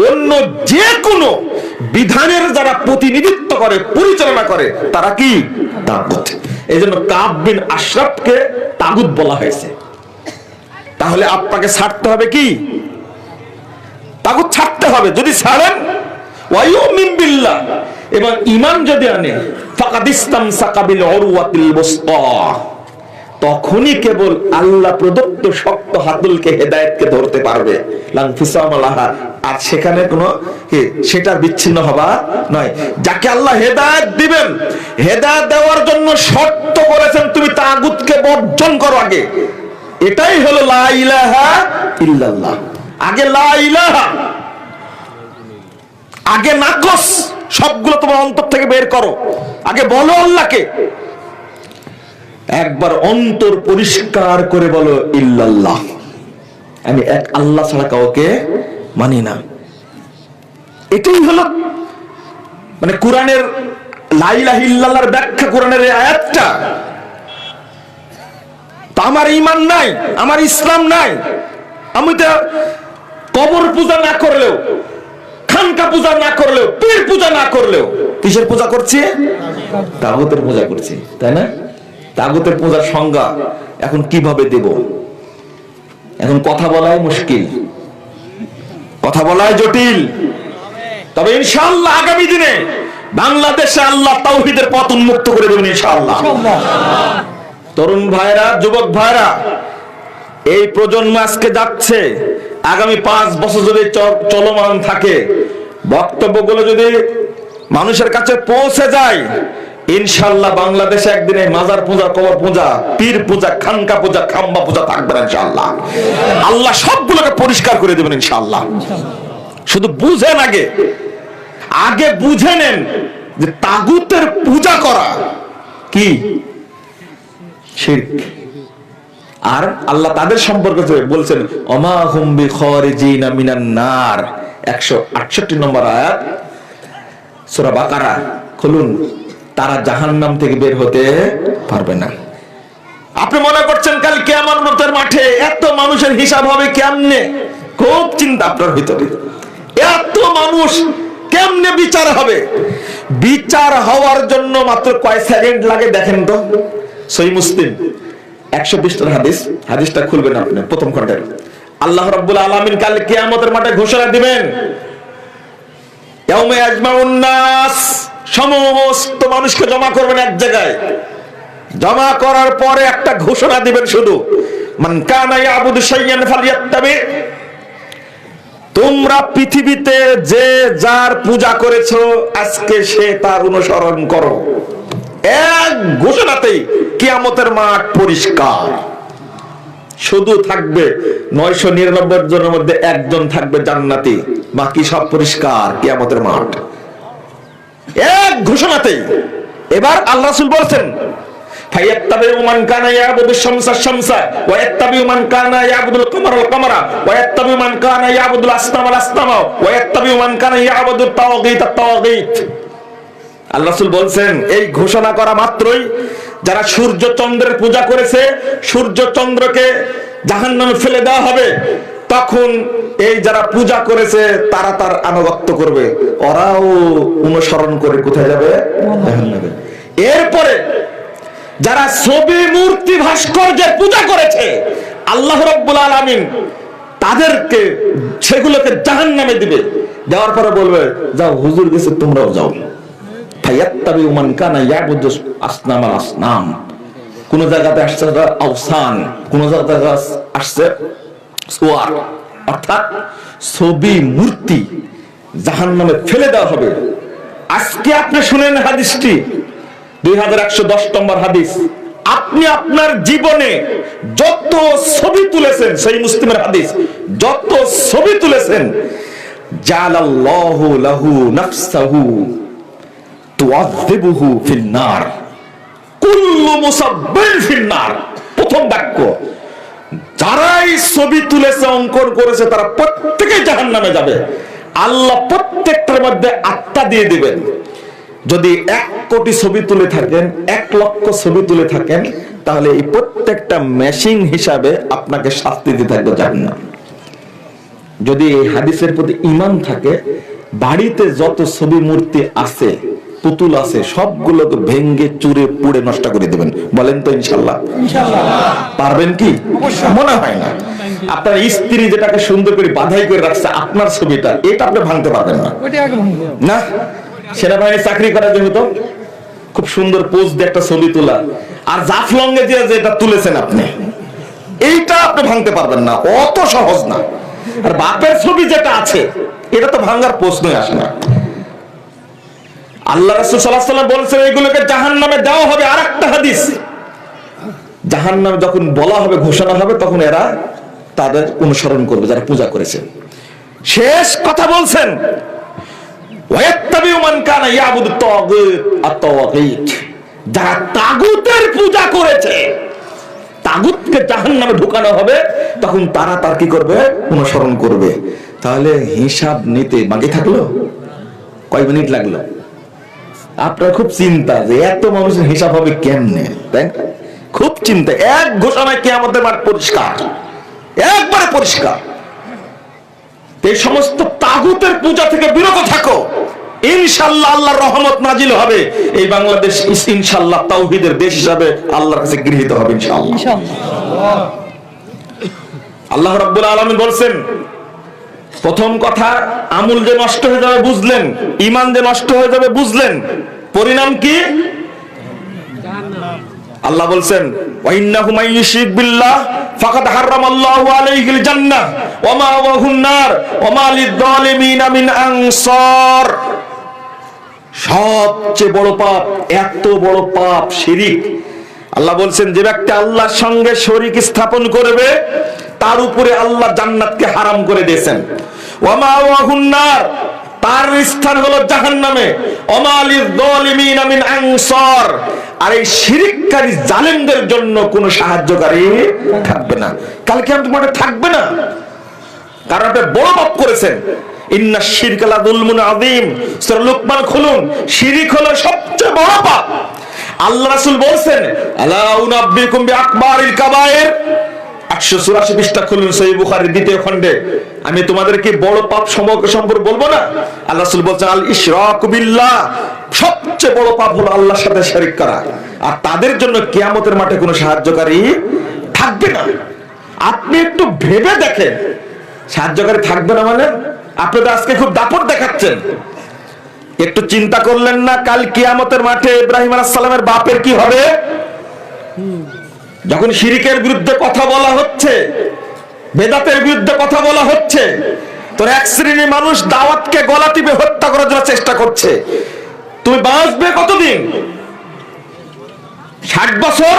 অন্য যে কোনো বিধানের যারা প্রতিনিধিত্ব করে, পরিচালনা করে, তারা কি তাগুত। এই জন্য কাব বিন আশরাফকে তাগুত বলা হয়েছে। তাহলে আপনাকে ছাড়তে হবে কি? তাগুত ছাড়তে হবে। যদি ছাড়েন ওয়ায়ুমিন বিল্লাহ, এবং ঈমান যদি আনে, ফাকাদ ইসতামসাকা বিল উরওয়াতিল বুসকা, তখনই কেবল আল্লাহ প্রদত্ত শক্ত হাতলকে, হেদায়েতকে ধরতে পারবে। লান ফিসামা লাহা, আর সেখানে কোনো সেটা বিচ্ছিন্ন হবা নয়। যাকে আল্লাহ হেদায়েত দিবেন, হেদায়েত দেওয়ার জন্য শর্ত করেছেন, তুমি তাগুতকে বর্জন করো আগে। এটাই হলো লা ইলাহা ইল্লাল্লাহ। আগে লা ইলাহা, আগে নাকস সবগুলো তোমার অন্তর থেকে বের করো। আগে বলো আল্লাহকে, একবার অন্তর পরিষ্কার করে বলো ইল্লাল্লাহ, আমি এক আল্লাহ ছাড়া কাউকে মানি না। এটাই হলো মানে কোরআনের লা ইলাহা ইল্লাল্লাহর ব্যাখ্যা। কোরআনের এই আয়াতটা, তো আমার ঈমান নাই, আমার ইসলাম নাই। আমি তো কবর পূজা না করলেও, খানকা পূজা না করলেও, পীর পূজা না করলেও কিসের পূজা করছি? তাগুতের পূজা করছি, তাই না? তাগুতের পূজার সংজ্ঞা এখন কিভাবে দেব? এখন কথা বলাই মুশকিল, কথা বলাই জটিল। তবে ইনশাআল্লাহ আগামী দিনে বাংলাদেশে আল্লাহ তাওহীদের পথ উন্মুক্ত করে দেবেন ইনশাআল্লাহ। তরুণ ভাইরা, যুবক ভাইরা, এই প্রজন্ম আজকে যাচ্ছে, আগামী 5 বছর যদি চলমান থাকে, বক্তব্যগুলো যদি মানুষের কাছে পৌঁছে যায়, ইনশাআল্লাহ বাংলাদেশে একদিন এই মাজার পূজা, কবর পূজা, পীর পূজা, খানকা পূজা, খাম্বা পূজা থাকবে না ইনশাআল্লাহ। আল্লাহ সবগুলোকে পরিষ্কার করে দেবেন ইনশাআল্লাহ। শুধু বুঝেন, আগে বুঝে নেন যে তাগুতের পূজা করা কি শিরক। আর আল্লাহ তাদের সম্পর্কে বলছেন, ওমা হুম বিখারিজিনা মিনান নার, 168 নম্বর আয়াত সূরা বাকারা খুলুন। তারা জাহান্নাম থেকে বের হতে পারবে না। আপনি মনে করছেন কাল কিয়ামতের মাঠে এত মানুষের হিসাব হবে কেমনে? খুব চিন্তা আপনার ভিতরে। এত মানুষ কেমনে বিচার হবে? বিচার হওয়ার জন্য মাত্র কয় সেকেন্ড লাগে দেখেন তো। সহিহ মুসলিম 120 হাদিস, হাদিসটা খুলবেন আপনি প্রথম খণ্ডের। আল্লাহ রাব্বুল আলামিন কাল কিয়ামতের মাঠে ঘোষণা দিবেন, ইয়াউমা ইয়াজমাউন নাস, সমস্ত মানুষকে জমা করবেন এক জায়গায়। জমা করার পরে একটা ঘোষণা দিবেন শুধু, মান কানা ইয়াবুদু শাইয়ান ফালিয়াত্তাবি। তোমরা পৃথিবীতে যে যার পূজা করেছো আজকে সে তার অনুসরণ করো। এক ঘোষণাতেই কিয়ামতের মাঠ পরিষ্কার। শুধু থাকবে 999 জনের মধ্যে একজন থাকবে জান্নাতি, বাকি সব পরিষ্কার কিয়ামতের মাঠ, এক ঘোষণাতেই। এবার আল্লাহ রাসূল বলেন, ফায়াত্তাবিউ মান কানা ইয়াবুদু শামসা শামসা ওয়া ইয়াত্তাবিউ মান কানা ইয়াবুদুল কামারা কামারা ওয়া ইয়াত্তাবিউ মান কানা ইয়াবুদুল আসনামা আসনামা ওয়া ইয়াত্তাবিউ মান কানা ইয়াবুদুত তাওগীত তাওগীত। আল্লাহ রাসূল বলেন, এই ঘোষণা করা মাত্রই যারা সূর্য চন্দ্রের পূজা করেছে, সূর্য চন্দ্রকে জাহান্নামে ফেলে দেওয়া হবে। তখন এই যারা পূজা করেছে তারা তার আনুগত্য করবে, ওরাও অনুসরণ করে কোথায় যাবে? জাহান্নামে। এরপরে যারা ছবি মূর্তি ভাস্কর্যের পূজা করেছে, আল্লাহ রাব্বুল আলামিন তাদেরকে সেগুলোকে জাহান্নামে দিবে। দেওয়ার পরে বলবে, যাও হুজুর গেছে তোমরাও যাও। ফায়াত্তাবিউ মান কানা ইয়াবুদু আসনামাল আসনাম। কোন জায়গাতে আসছে আওসান, কোন জায়গাতে আসছে সুয়ার, অর্থাৎ ছবি মূর্তি জাহান্নামে ফেলে দেওয়া হবে। আজকে আপনি শুনেন হাদিসটি, 2110 নম্বর হাদিস। আপনি আপনার জীবনে যত ছবি তুলেছেন, সেই মুসলিমের হাদিস, যত ছবি তুলেছেন, জালাল্লাহু লাহু নাফসাহু তুআযিবুহু ফিন নার, কুল্লু মুসাব্বিন ফিন নার। প্রথম বাক্য, যারাই ছবি তুলেছে, অঙ্কন করেছে, তারা প্রত্যেকেই জাহান্নামে যাবে। আল্লাহ প্রত্যেকটার মধ্যে আত্মা দিয়ে দিবেন। যদি 1 কোটি ছবি তুলে থাকেন, 1 লক্ষ ছবি তুলে থাকেন, তাহলে এই প্রত্যেকটা মেশিন হিসাবে আপনাকে শাস্তি দিতে থাকবে জাহান্নাম। যদি এই হাদিসের প্রতি ঈমান থাকে, বাড়িতে যত ছবি মূর্তি আছে, পুতুল আছে, সবগুলোকে ভেঙ্গে চুরে পুড়ে নষ্ট করে দিবেন। বলেন তো ইনশাআল্লাহ? পারবেন কি? মনে হয় না। আপনার স্ত্রী যেটাকে সুন্দর করে বাঁধাই করে রাখছে, আপনার ছবিটা, এটা আপনি ভাঙতে পারবেন না। না, সেনাবাহিনী চাকরি করার জন্য তো খুব সুন্দর পোজ দিয়ে একটা ছবি তোলা, আর জাফলঙ্গে দিয়ে যেটা তুলেছেন আপনি, এইটা আপনি ভাঙতে পারবেন না, অত সহজ না। আর বাপের ছবি যেটা আছে, এটা তো ভাঙার প্রশ্নই আসে না। আল্লাহ রাসূল সাল্লাল্লাহু আলাইহি ওয়াসাল্লাম বলেছেন, এগুলোকে জাহান্নামে দেওয়া হবে। আরেকটা হাদিস, জাহান্নামে যখন বলা হবে, ঘোষণা হবে, তখন এরা তাদের অনুসরণ করবে যারা পূজা করেছে। শেষ কথা বলছেন, ওয়ায়াত্তাবিউ মান কানা ইয়াবুদু তাগুত আত-তাওগীত। যারা তাগুতের পূজা করেছে, তাগুতকে জাহান্নামে ঢুকানো হবে, তখন তারা তার কি করবে? অনুসরণ করবে। তাহলে হিসাব নিতে বাকি থাকলো কয় মিনিট লাগলো? আপনার খুব চিন্তা যে এত মানুষের হিসাব হবে কেমনে, তাই খুব চিন্তা। এক ঘোষণায় কিয়ামতের মাঠ পরিষ্কার, একবারে পরিষ্কার। এই সমস্ত তাগুতের পূজা থেকে বিরত থাকো, ইনশাআল্লাহ আল্লাহর রহমত নাজিল হবে। এই বাংলাদেশ ইনশাআল্লাহ তাওহীদের দেশ হিসাবে আল্লাহর কাছে গৃহীত হবে ইনশাআল্লাহ। আল্লাহ রাব্বুল আলামিন বলেন, প্রথম কথা, আমল যে নষ্ট হয়ে যাবে বুঝলেন, ঈমান যে নষ্ট হয়ে যাবে বুঝলেন, পরিণাম কি? আল্লাহ বলেন, ওয়া ইন্নাহু মান ইউশরিক বিল্লাহ ফাকাদ হারামাল্লাহু আলাইহিল জান্নাহ ওয়া মাওয়াহুন নার ওয়া মা লিয-যালিমিনা মিন আনসার। সবচেয়ে বড় পাপ, এত বড় পাপ শিরক। আল্লাহ বলেন, যে ব্যক্তি আল্লাহর সঙ্গে শরীক স্থাপন করবে, তার উপরে আল্লাহ জান্নাতকে হারাম করে দিয়েছেন। ওয়া মাওয়াহুন নার, তার স্থান হলো জাহান্নামে। ওয়া মা লিয-যালিমিনা মিন আনসার, আর এই শিরককারী জালেমদের জন্য কোনো সাহায্যকারী থাকবে না, কাল কিয়ামতের মাঠে থাকবে না। কারণ আপনি বড় পাপ করেছেন। ইন্না শিরকা লা যুলমুন আযীম, সূরা লুকমান খুলুন। শিরক হলো সবচেয়ে বড় পাপ। আল্লাহ রাসূল বলেন, আলা উনাব্বিকুম বিআকবারিল কাবায়ের, 184 পৃষ্ঠা খুলুন সহিহ বুখারী দ্বিতীয় খণ্ডে। আমি তোমাদেরকে বড় পাপ সম্পর্কে বলবো না? আল্লাহ রাসূল বলছেন আল ইশরাকু বিল্লাহ, সবচেয়ে বড় পাপ হলো আল্লাহর সাথে শিরক করা। আর তাদের জন্য কিয়ামতের মাঠে কোনো সাহায্যকারী থাকবে না। আপনি একটু ভেবে দেখেন, সাহায্যকারী থাকবে না মানে? আপনি তো আজকে খুব দাপট দেখাচ্ছেন, একটু চিন্তা করলেন না কাল কিয়ামতের মাঠে ইব্রাহিম আলাইহিস সালামের বাপের কি হবে? যখন শিরকের বিরুদ্ধে কথা বলা হচ্ছে, বেদাতের বিরুদ্ধে কথা বলা হচ্ছে, তোর এক শ্রেণীর মানুষ দাওয়াতকে গলা টিপে হত্যা করার জন্য চেষ্টা করছে, তুমি বাঁচবে কতদিন? 60 বছর,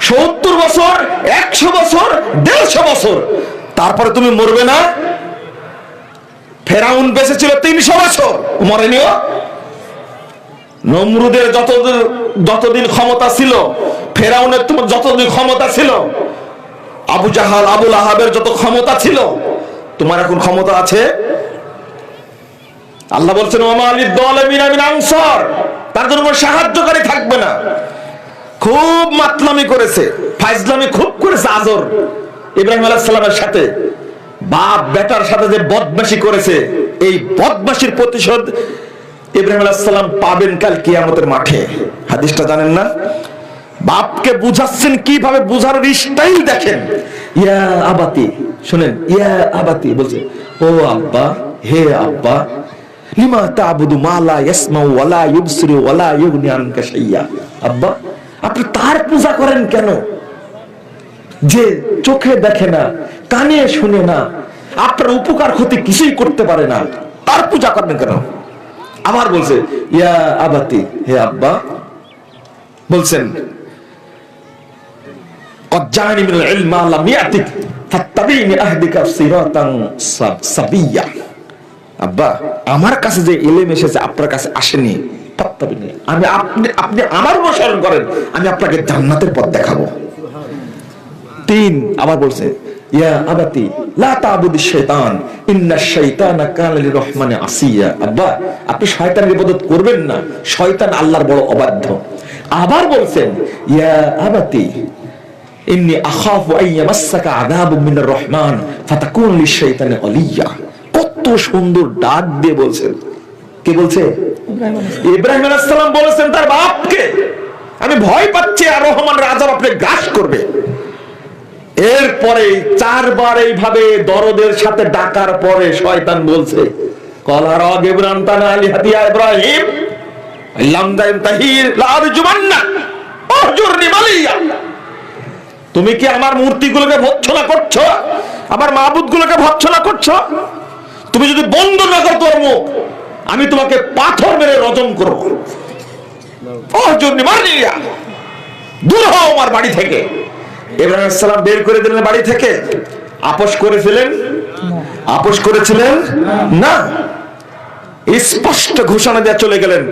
70 বছর, 100 বছর, 150 বছর, তারপরে তুমি মরবে না? ফেরাউন বেঁচে ছিল 300 বছর, মরেনিও। নমরুদের যতদিন ক্ষমতা ছিল, ফেরাউনের তোমার যতদিন ক্ষমতা ছিল, আবু জাহাল আবুল আহাবের যত ক্ষমতা ছিল, তোমার এখন ক্ষমতা আছে? আল্লাহ বলছেন ওয়া মা লিয-যালিমিনা মিন আনসার, তার জন্য কোনো সাহায্যকারী থাকবে না। খুব মাতলামি করেছে, ফাইজলামি খুব করেছে আজর ইব্রাহিম আলাইহিস সালামের সাথে। বাপ বেটার সাথে যে বদমাশি করেছে, এই বদমাশির প্রতিশোধ ইব্রাহিম আলাইহিস সালাম পাবেন কাল কিয়ামতের মাঠে। হাদিসটা জানেন না? বাপকে বুঝাচ্ছেন, কিভাবে বুঝানোর স্টাইল দেখেন। ইয়া আবাতি, শুনেন, ইয়া আবাতি বলছে, ও আব্বা, হে আব্বা, লিমা তা'বুদু মা লা ইয়াসমাউ ওয়া লা ইউবসিরু ওয়া লা ইউগনি আনকা শাইয়্যা। আব্বা, আপনি তার পূজা করেন কেন যে চোখে দেখে না, কানে শুনে না, আপনার উপকার ক্ষতি কিছুই করতে পারে না, তার পূজা করেন কেন? আবার বলছে ইয়া আবাতি, হে আব্বা, বলছেন قد جاءني من العلم ما لم يأتك فاتبعني أهدك صراطا سويا। আব্বা, আমার কাছে যে ইলম এসেছে আপনার কাছে আসেনি, ফাত্তাবিনি, আপনি আমার অনুসরণ করেন, আমি আপনাকে জান্নাতের পথ দেখাবো। 3 আবার বলছে ইয়া আবাতি লা তা'বুদিশ শাইতান ইন্নাশ শাইতানা কানা লির-রহমানি আসিয়া। আব্বা, আপনি শয়তানের ইবাদত করবেন না, শয়তান আল্লাহর বড় অবাধ্য। আবার বলছেন ইয়া আবাতি ইন্নী আখাফু আইয়ামাসসাকা আযাবুম মিনার রহমান ফাতাকুন লিশ-শাইতানি ওলিয়্যা। কত সুন্দর ডাক দিয়ে বলছেন। কে বলছে? ইব্রাহিম আলাইহিস সালাম বলেছেন তার বাপকে, আমি ভয় পাচ্ছি আর রহমানের আযাব আপনি গ্রাস করবে। এরপরে 4 বার এইভাবে দরদের সাথে ডাকার পরে শয়তান বলছে ক্বালা রাগিবরান তানা আলিহাতি ইয়া ইব্রাহিম লাম তাহির লা আরজুমান্না আহজুরনি মালিয়া। তুমি কি আমার মূর্তিগুলোকে ভৎসনা করছো, আমার মাবুদগুলোকে ভৎসনা করছো? তুমি যদি বন্ধ না করো তোর মুখ, আমি তোমাকে পাথর মেরে রজম করব। আহজুরনি মালিয়া, দূর হও আমার বাড়ি থেকে। ইব্রাহিম আলাইহিস সালাম বের করে দিলেন বাড়ি থেকে। আপোষ করেছিলেন? আপোষ করেছিলেন না, স্পষ্ট ঘোষণা দিয়ে চলে গেলেন।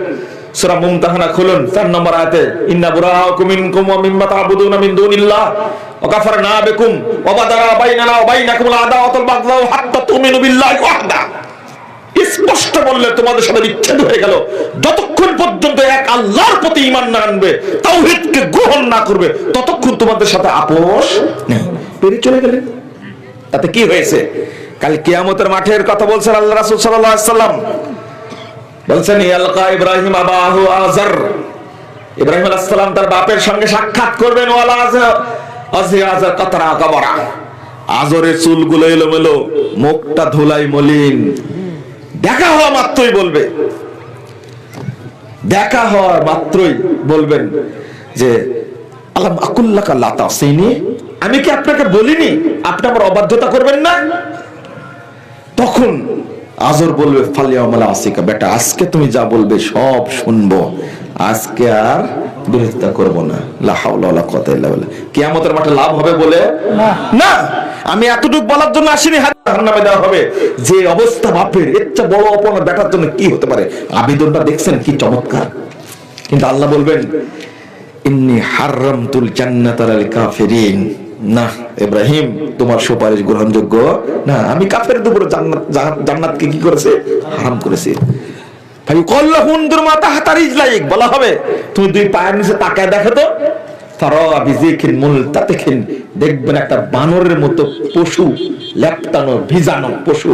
সূরা মুমতাহানা খুলুন 4 নম্বর আয়াতে, ইন্না বুরাআকুম মিনকুম ওয়া মিম্মা তা'বুদুনা মিন দুনিল্লাহ ওয়া কাফারনা বিকুম ওয়া বাদারা বাইনানা ওয়া বাইনাকুমুল আদাওয়াতুল বাগদাউ হাত্তা তুমিনু বিল্লাহি ওয়াহদা। স্পষ্ট বললে তোমাদের সাথে বিচ্ছেদ হয়ে গেল, যতক্ষণ পর্যন্ত এক আল্লাহর প্রতি ঈমান না আনবে, তাওহীদকে গ্রহণ না করবে, ততক্ষণ তোমাদের সাথে আপোষ নেই। পেরে চলে গেলেন। তাতে কি হয়েছে? কাল কিয়ামতের মাঠের কথা বলছেন আল্লাহ রাসূল সাল্লাল্লাহু আলাইহি সাল্লাম। বলছেন ইয়ালকা ইব্রাহিম আবাহু আযর, ইব্রাহিম আলাইহিস সালাম তার বাপের সঙ্গে সাক্ষাৎ করবেন। ওয়ালা আযর কাতরা কবরা, আযরের চুলগুলো এলোমেলো, মুখটা ধুলাই মলিন। দেখা হওয়া মাত্রই বলবে, দেখা হওয়ার মাত্রই বলবেন যে আলাম আকুল্লাকা লা তাসিনি, আমি কি আপনাকে বলিনি আপনি আমার অবাধ্যতা করবেন না? তখন আযর বলবে ফালিয়াউমালা আসিকা, বেটা আজকে তুমি যা বলবে সব শুনবো, আজকে আর বিরোধিতা করব না। লা হাওলা ওয়ালা কুওয়াতা ইল্লা বিল্লাহ। কিয়ামতের মাঠে লাভ হবে বলে না। আমি এতটুকু বলার জন্য আসিনি, জাহান্নামে দেওয়া হবে। যে অবস্থা বাপের, এর চেয়ে বড় অপমান বেটার জন্য কি হতে পারে? আবেদনটা দেখছেন কি চমৎকার। কিন্তু আল্লাহ বলবেন ইন্নী হারামতুল জান্নাতা লিল কাফিরিন, না ইব্রাহিম তোমার সুপারিশ গ্রহণযোগ্য না, আমি কাফেরদের উপর জান্নাতকে কি করেছে? হারাম করেছি। ভাই কল্লাহুনদুর মাতা হাতারিজ লাইক বলা হবে, তুমি 2 পায়ের নিচে তাকায় দেখো তো দেখবেন একটা বানরের মতো পশু, লেপ্টানো ভিজানো পশু,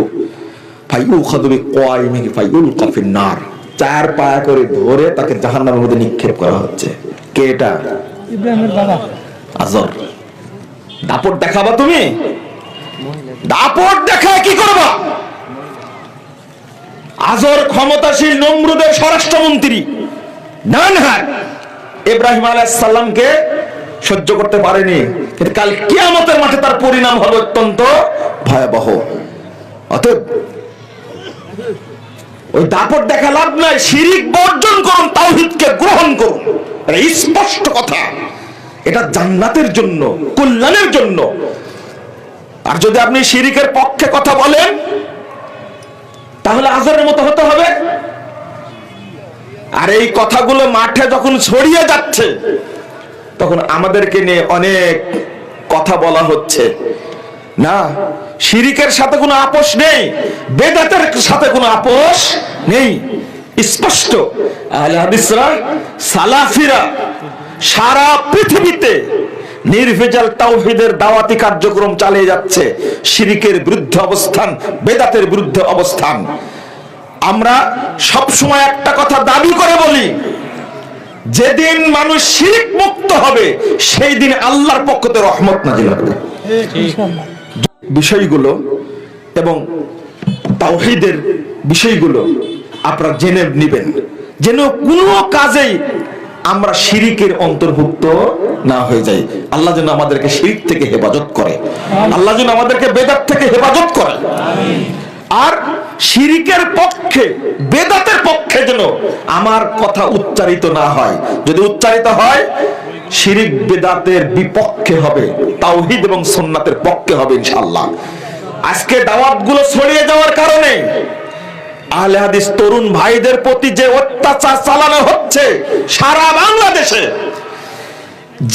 চার পায়া করে ধরে তাকে জাহান্নামের মধ্যে নিক্ষেপ করা হচ্ছে। কে এটা? ইব্রাহিমের বাবা আজর। দাপট দেখাবা তুমি? দাপট দেখায় কি করবা? আজর ক্ষমতাশীল নমরুদের স্বরাষ্ট্রমন্ত্রী, ডান হাত, ইব্রাহিম আলাইহিস সালামকে সহ্য করতে পারেনি, কিন্তু কাল কিয়ামতের মাঠে তার পরিণাম হবে অত্যন্ত ভয়াবহ। অতএব ওই দাপট দেখা লাভ নাই, শিরিক বর্জন করুন, তাওহীদকে গ্রহণ করুন। এটা স্পষ্ট কথা, এটা জান্নাতের জন্য, কল্যাণের জন্য। আর যদি আপনি শিরিকের পক্ষে কথা বলেন তাহলে আজরের মতো হতে হবে। আর এই কথাগুলো মাঠে যখন ছড়িয়ে যাচ্ছে তখন আমাদেরকে নিয়ে অনেক কথা বলা হচ্ছে। না, শিরিকের সাথে কোনো আপোষ নেই, বেদাতের সাথে কোনো আপোষ নেই, স্পষ্ট। আহলে হাদিসরা, সালাফিরা সারা পৃথিবীতে নির্ভেজাল তাওহীদের দাওয়াতি কার্যক্রম চালিয়ে যাচ্ছে, শিরিকের বিরুদ্ধে অবস্থান, বেদাতের বিরুদ্ধে অবস্থান। আমরা সব সময় একটা কথা দাবি করে বলি, যেদিন মানুষ শিরিক মুক্ত হবে সেই দিন আল্লাহর পক্ষ থেকে রহমত নাযিল হবে। বিষয়গুলো এবং তাওহীদের বিষয়গুলো আপনারা জেনে নেবেন, যেন কোনো কাজেই আমরা শিরিকের অন্তর্ভুক্ত না হয়ে যাই। আল্লাহ যেন আমাদেরকে শিরিক থেকে হেফাজত করে, আল্লাহ যেন আমাদেরকে বেদাত থেকে হেফাজত করে। আর শিরিকের পক্ষে, বেদাতের পক্ষে যেন আমার কথা উচ্চারিত না হয়। যদি উচ্চারিত হয় শিরিক বেদাতের বিপক্ষে হবে, তাওহীদ এবং সুন্নাতের পক্ষে হবে ইনশাআল্লাহ। আজকে দাওয়াতগুলো ছড়িয়ে যাওয়ার কারণে আহলে হাদিস তরুণ ভাইদের প্রতি যে অত্যাচার চালানো হচ্ছে সারা বাংলাদেশে,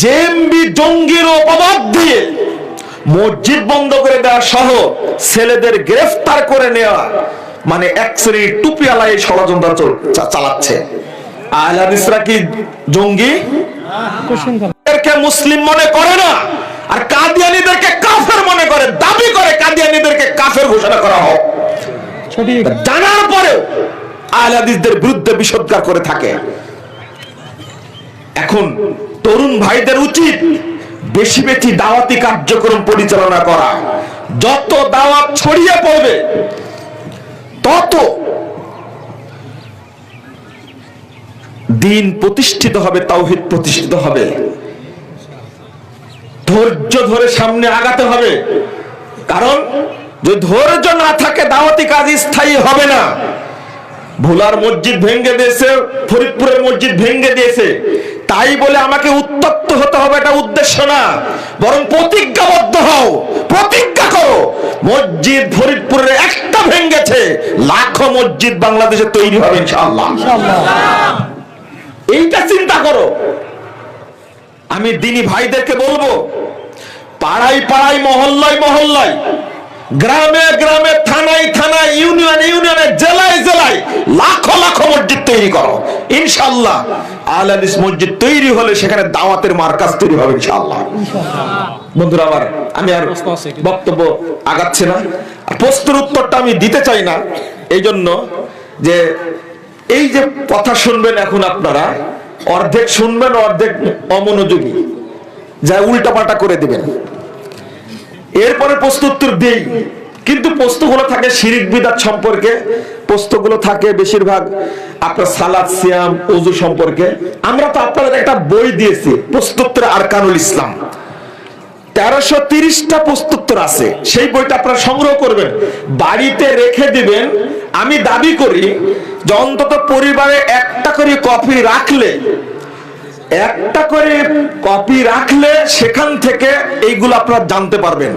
জেএমবি জঙ্গির অপবাদ দিয়ে মসজিদ বন্ধ করে দেওয়া সহ ছেলেদের গ্রেফতার করে নেওয়া, মানে এক শ্রেণীর টুপিওয়ালা এই ষড়যন্ত্র চালাচ্ছে। আহলে হাদিসরা কি জঙ্গি? এদেরকে মুসলিম মনে করে না, আর কাদিয়ানীদেরকে কাফের মনে করে, দাবি করে কাদিয়ানীদেরকে কাফের ঘোষণা করা হোক। জানার পরেও আহলে হাদিসদের বিরুদ্ধে বিষোদ্গার করে থাকে। এখন তরুণ ভাইদের উচিত বেশি বেশি দাওয়াতি কার্যক্রম পরিচালনা করা। যত দাওয়াত ছড়িয়ে পড়বে তত দিন প্রতিষ্ঠিত হবে, তাওহীদ প্রতিষ্ঠিত হবে। ধৈর্য ধরে সামনে আগাতে হবে, কারণ যদি ধৈর্য না থাকে দাওয়াতি কাজ স্থায়ী হবে না। ভোলার মসজিদ ভেঙে দিয়েছে, ফরিদপুরের মসজিদ ভেঙে দিয়েছে, তাই বলে আমাকে উত্তপ্ত হতে হবে এটা উদ্দেশ্য না, বরং প্রতিজ্ঞাবদ্ধ হও, প্রতিজ্ঞা করো। মসজিদ ফরিদপুরের একটা ভেঙেছে, লাখো মসজিদ বাংলাদেশে তৈরি হবে ইনশাআল্লাহ। এইটা চিন্তা করো। আমি দিনী ভাইদেরকে বলবো, পাড়ায় পাড়ায়, মহল্লায় মহল্লায়, গ্রামে গ্রামে, থানায় থানায়, ইউনিয়নে ইউনিয়নে, জেলায় জেলায় লাখো লাখো মসজিদ তৈরি করো ইনশাআল্লাহ। আহলে হাদিস মসজিদ তৈরি হলে সেখানে দাওয়াতের মার্কাজ তৈরি হবে ইনশাআল্লাহ। বন্ধুরা আমার, আমি আর বক্তব্য আগাচ্ছি না, প্রশ্নের উত্তরটা আমি দিতে চাই না, এই জন্য যে এই যে কথা শুনবেন এখন আপনারা, অর্ধেক শুনবেন, অর্ধেক অমনোযোগী, যা উল্টাপাল্টা করে দিবেন। এরপরে প্রশ্ন উত্তর দেই, কিন্তু প্রশ্নগুলো থাকে শিরিক বিদআত সম্পর্কে, প্রশ্নগুলো থাকে বেশিরভাগ আপনার সালাত, সিয়াম, ওযু সম্পর্কে। আমরা তো আপনাদের একটা বই দিয়েছি, প্রশ্নোত্তর আরকানুল ইসলাম, 1330টা প্রশ্নোত্তর আছে। সেই বইটা আপনারা সংগ্রহ করবেন, বাড়িতে রেখে দিবেন। আমি দাবি করি যে অন্তত পরিবারে একটা করে কপি রাখলে, একটা করে কপি রাখলে সেখান থেকে এইগুলো আপনারা জানতে পারবেন।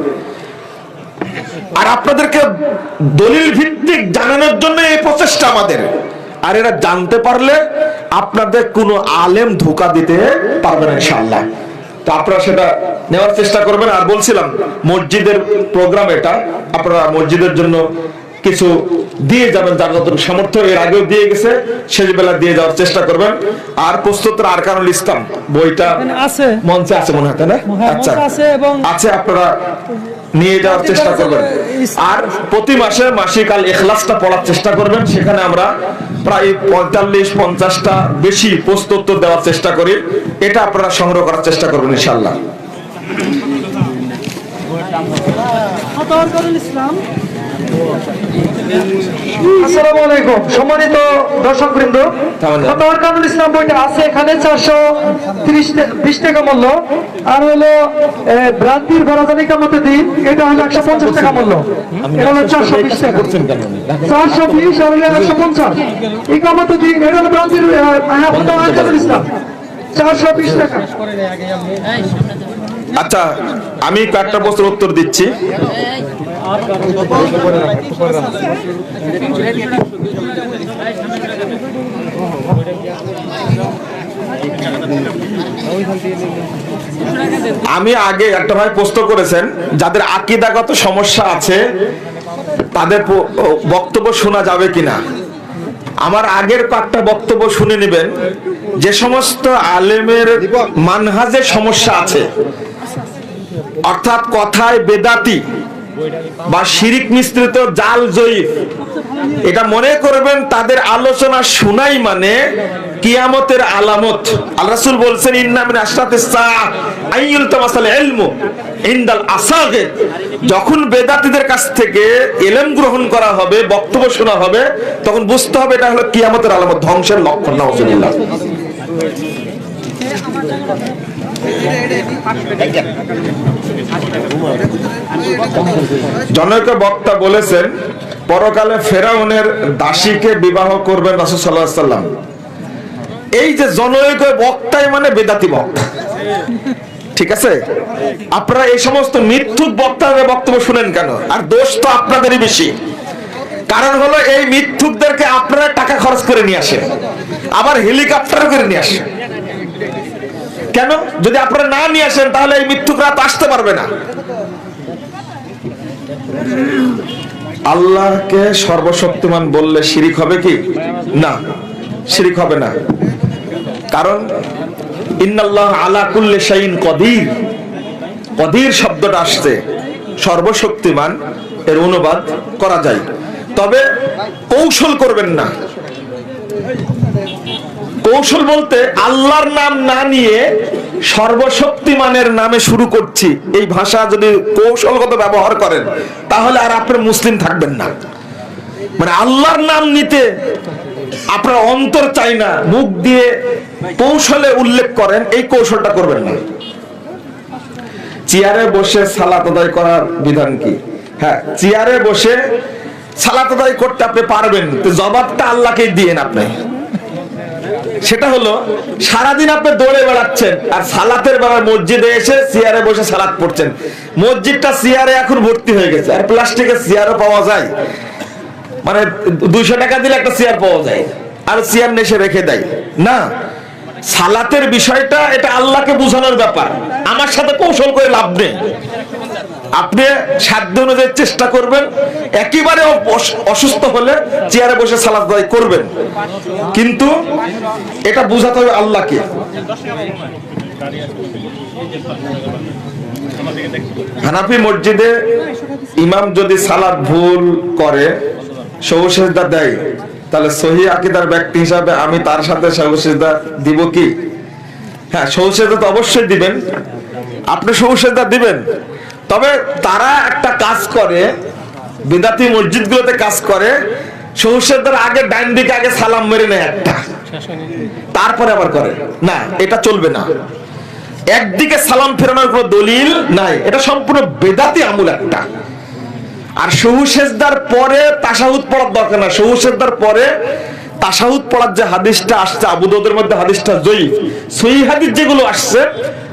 আর আপনাদেরকে দলিল ভিত্তিক জানানোর জন্য এই প্রচেষ্টা আমাদের। আর এরা জানতে পারলে আপনাদের কোনো আলেম ধোঁকা দিতে পারবে না ইনশাআল্লাহ। তো আপনারা সেটা নেওয়ার চেষ্টা করবেন। আর বলছিলাম মসজিদের প্রোগ্রাম, এটা আপনারা মসজিদের জন্য কিছু দিয়ে যাবেন, যার যতটুকু সামর্থ্য, এর আগেও দিয়ে গেছে, শেষ বেলা দিয়ে যাওয়ার চেষ্টা করবেন। আর প্রস্তুতের আরকানুল ইসলাম বইটা আছে, মঞ্চে আছে মনে হয়, তাই না? আচ্ছা, আছে, আপনারা নিয়ে যাওয়ার চেষ্টা করবেন। আর প্রতি মাসে মাসিক আল ইখলাসটা পড়ার চেষ্টা করবেন। সেখানে আমরা প্রায় 45-50টা বেশি প্রশ্নোত্তর দেওয়ার চেষ্টা করি। এটা আপনারা সংগ্রহ করার চেষ্টা করবেন ইনশাআল্লাহ। আসসালামু আলাইকুম সম্মানিত দর্শকবৃন্দ, ফাতাওয়ার কানুল ইসলাম বইটা আছে এখানে 420 টাকা মূল্য। আর হলো ভ্রান্তির বরাজানি কামতে দিন, এটা হলো 150 টাকা মূল্য। এটা হলো 420 টাকা, 420 আর হলো 150 এই কামতে দিন। এটা হলো ভ্রান্তির ফাতাওয়ার কানুল ইসলাম 420 টাকা। আচ্ছা, আমি কয়েকটা প্রশ্নের উত্তর দিচ্ছি। আমি আগে একটা ভাই প্রশ্ন করেছেন, যাদের আকীদাগত সমস্যা আছে তাদের বক্তব্য শোনা যাবে কিনা। আমার আগের কয়েকটা বক্তব্য শুনে নেবেন। যে সমস্ত আলেমের মানহাজের সমস্যা আছে, অর্থাৎ কথায় বেদাতি বা শিরিক মিশ্রিত জাল জয়ীফ, এটা মনে করবেন তাদের আলোচনা শোনাই মানে কিয়ামতের আলামত। আল্লাহ রাসূল বলছেন, ইন্না মিন আশরাতিস সাআ আইয়ুলতামাসাল ইলমু ইনদাল আসাগির। যখন বেদাতীদের কাছ থেকে ইলম গ্রহণ করা হবে, বক্তব্য শোনা হবে, তখন বুঝতে হবে এটা হলো কিয়ামতের আলামত, ধ্বংসের লক্ষণ। নাউজুবিল্লাহ। জনৈক বক্তা বলেছেন, পরকালে ফেরাউনের দাসীকে বিবাহ করবেন রাসূল সাল্লাল্লাহু আলাইহি ওয়াসাল্লাম। এই যে জনৈক বক্তাই মানে বেদাতি বক্তা, ঠিক আছে? আপনারা এই সমস্ত মিথ্যুক বক্তাদের বক্তব্য শুনেন কেন? আর দোষ তো আপনাদেরই বেশি। কারণ হলো এই মিথ্যুকদেরকে আপনারা টাকা খরচ করে নিয়ে আসেন, আবার হেলিকপ্টার করে নিয়ে আসেন। কেন? যদি আপনারা না নিয়ে আসেন তাহলে এই মিথ্যুকরা তো আসতে পারবে না। আল্লাহকে সর্বশক্তিমান বললে শিরিক হবে কি? না, শিরিক হবে না। কারণ ইন্নাল্লাহ আলা কুল্লি শাইইন কদির, কদির শব্দটা আসছে সর্বশক্তিমান, এর অনুবাদ করা যায়। তবে কৌশল করবেন না। কৌশল বলতে আল্লাহর নাম না নিয়ে সর্বশক্তিমানের নামে শুরু করছি, এই ভাষা যদি কৌশলগত ব্যবহার করেন তাহলে আর আপনার মুসলিম থাকবেন না। মানে আল্লাহর নাম নিতে আপনার অন্তর চাই না, মুখ দিয়ে কৌশলে উল্লেখ করেন, এই কৌশলটা করবেন না। চেয়ারে বসে সালাত আদায় করার বিধান কি? হ্যাঁ, চেয়ারে বসে সালাত আদায় করতে আপনি পারবেন, তো জবাবটা আল্লাহকে দিয়েন আপনি। সেটা হলো সারাদিন আপনি দৌড়ে বেড়াচ্ছেন আর সালাতের বেলায় মসজিদে এসে চেয়ারে বসে সালাত পড়ছেন। মসজিদটা চেয়ারে এখন ভর্তি হয়ে গেছে, আর প্লাস্টিকের চেয়ারও পাওয়া যায়, মানে 200 টাকা দিলে একটা চেয়ার পাওয়া যায়, আর চেয়ার নেশে রেখে দেয় না। সালাতের বিষয়টা এটা আল্লাহকে বোঝানোর ব্যাপার, আমার সাথে কৌশল করে লাভ নেই। আপনি সাধ্য অনুযায়ী চেষ্টা করবেন, একেবারে অসুস্থ হলে চেয়ারে বসে সালাত আদায় করবেন, কিন্তু এটা বোঝাতে হবে আল্লাহকে। হানাফি মসজিদে ইমাম যদি সালাত ভুল করে, সহু সিজদা দেয়, তাহলে সহিহ আকীদার ব্যক্তি হিসাবে আমি তার সাথে সহু সিজদা দিব কি? হ্যাঁ, সহু সিজদা তো অবশ্যই দিবেন, আপনি সহু সিজদা দিবেন। তবে তারা একটা কাজ করে, বিদাতি মসজিদগুলোতে কাজ করে, সহু সিজদার আগে ডান দিকে আগে সালাম মেরে নেয় একটা, তারপরে আবার করে না, এটা চলবে না। একদিকে সালাম ফেরানোর কোনো দলিল নাই, এটা সম্পূর্ণ বেদাতি আমল একটা। আর সহু সিজদার পরে তাশাহুদ পড়ার দরকার না। সহু সিজদার পরে তাশাহুদ পড়ার যে হাদিসটা আসছে, আবু দাউদের মধ্যে হাদিসটা জয়ীফ, সহিহ হাদিস যেগুলো আসছে,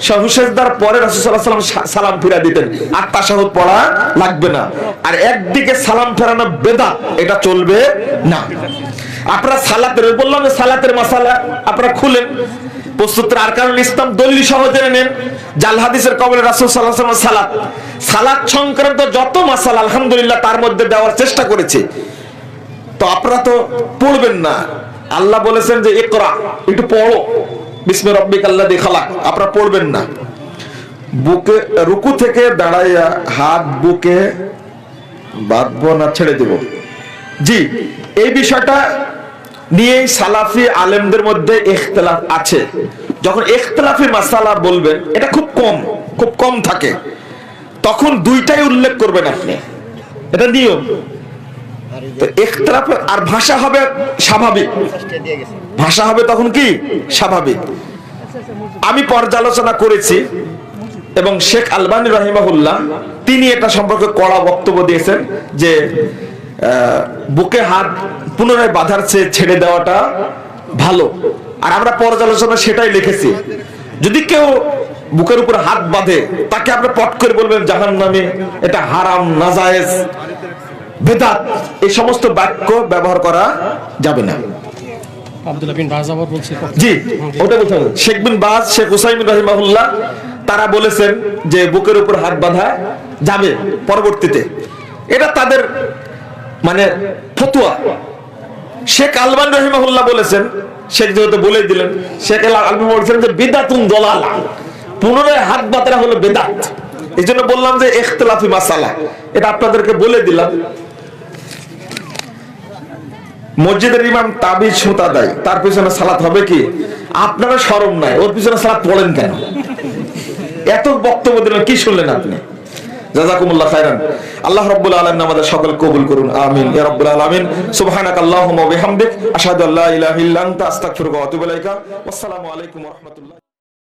সহু সিজদার পরে রাসূল সাল্লাল্লাহু আলাইহি ওয়াসাল্লাম সালাম ফিরা দিতেন, আর তাশাহুদ পড়া লাগবে না। আর একদিকে সালাম ফেরানো বেদাত, এটা চলবে না। আপনারা সালাতের বললাম যে সালাতের মাসালা আপনারা খুলেন, প্রস্তুত আরকানুল ইসলাম দলিল সহ জেনে নেন। জাল হাদিসের কবলে রাসূল সাল্লাল্লাহু আলাইহি ওয়াসাল্লাম সালাত সংক্রান্ত যত মাসালা আলহামদুলিল্লাহ তার মধ্যে দেওয়ার চেষ্টা করেছে। তো আপনারা তো পড়বেন না, আল্লাহ বলেছেন যে ইকরা, একটু পড়ো, বিসমি রাব্বিকাল্লাযী খালাক, আপনারা পড়বেন না। বুকে রুকু থেকে দাঁড়াইয়া হাত বুকে বাঁধবো না ছেড়ে দেব, জি এই বিষয়টা নিয়ে সালাফি আলেমদের মধ্যে ইখতিলাফ আছে। যখন ইখতিলাফি মাসালা বলবেন, এটা খুব কম থাকে, তখন দুইটাই উল্লেখ করবেন আপনি, এটা নিয়ম। তো ইখতিলাফ আর ভাষা হবে স্বাভাবিক, ভাষা হবে তখন কি স্বাভাবিক। আমি পর্যালোচনা করেছি এবং শেখ আলবানী রাহিমাহুল্লাহ তিনি এটা সম্পর্কে কড়া বক্তব্য দিয়েছেন যে বুকে হাত পুনরায় বাঁধার চেয়ে ছেড়ে দেওয়াটা ভালো। আর আমরা পর্যালোচনা সেটাই লিখেছি, যদি কেউ বুকের উপর হাত বাঁধে তাকে আমরা পট করে বলবেন জাহান্নামী, এটা হারাম, নাজায়েজ, বেদাত, এই সমস্ত বাক্য ব্যবহার করা যাবে না। আব্দুল্লাহ বিন বাজ আবার বলছে, জি ওটা বলতে হবে। শেখ বিন বাজ, শেখ উসাইমিন রাহিমাহুল্লাহ তারা বলেছেন যে বুকের উপর হাত বাঁধা যাবে পরবর্তীতে, এটা তাদের মানে ফতোয়া। শেখ আলবানী রাহিমাহুল্লাহ বলেছেন, শেখ যেহেতু বলে দিলেন, শেখ আলবানী বলেছেন যে বিদআতুন দালালা, পুনরায় হাত বাঁধা হলো বেদাত। এই জন্য বললাম যে ইখতিলাফি মাসালা, এটা আপনাদেরকে বলে দিলাম। মসজিদের ইমাম তাবিজ সুতা দেয়, তার পিছনে সালাত হবে কি? আপনারা শরম নাই, ওর পিছনে সালাত পড়েন কেন? এত বক্তব্য দিলেন, কি শুনলেন আপনি? জাযাকুমুল্লাহ খাইরান। আল্লাহ রাব্বুল আলামিন আমাদের সকল কবুল করুন, আমিন ইয়া রাব্বুল আলামিন। সুবহানাকাল্লাহুম্মা ওয়া বিহামদিক, আশহাদু আল্লা ইলাহা ইল্লা আনতা, আস্তাগফিরুকা ওয়া আতুবু ইলাইকা। আসসালামু আলাইকুম ওয়া রাহমাতুল্লাহ।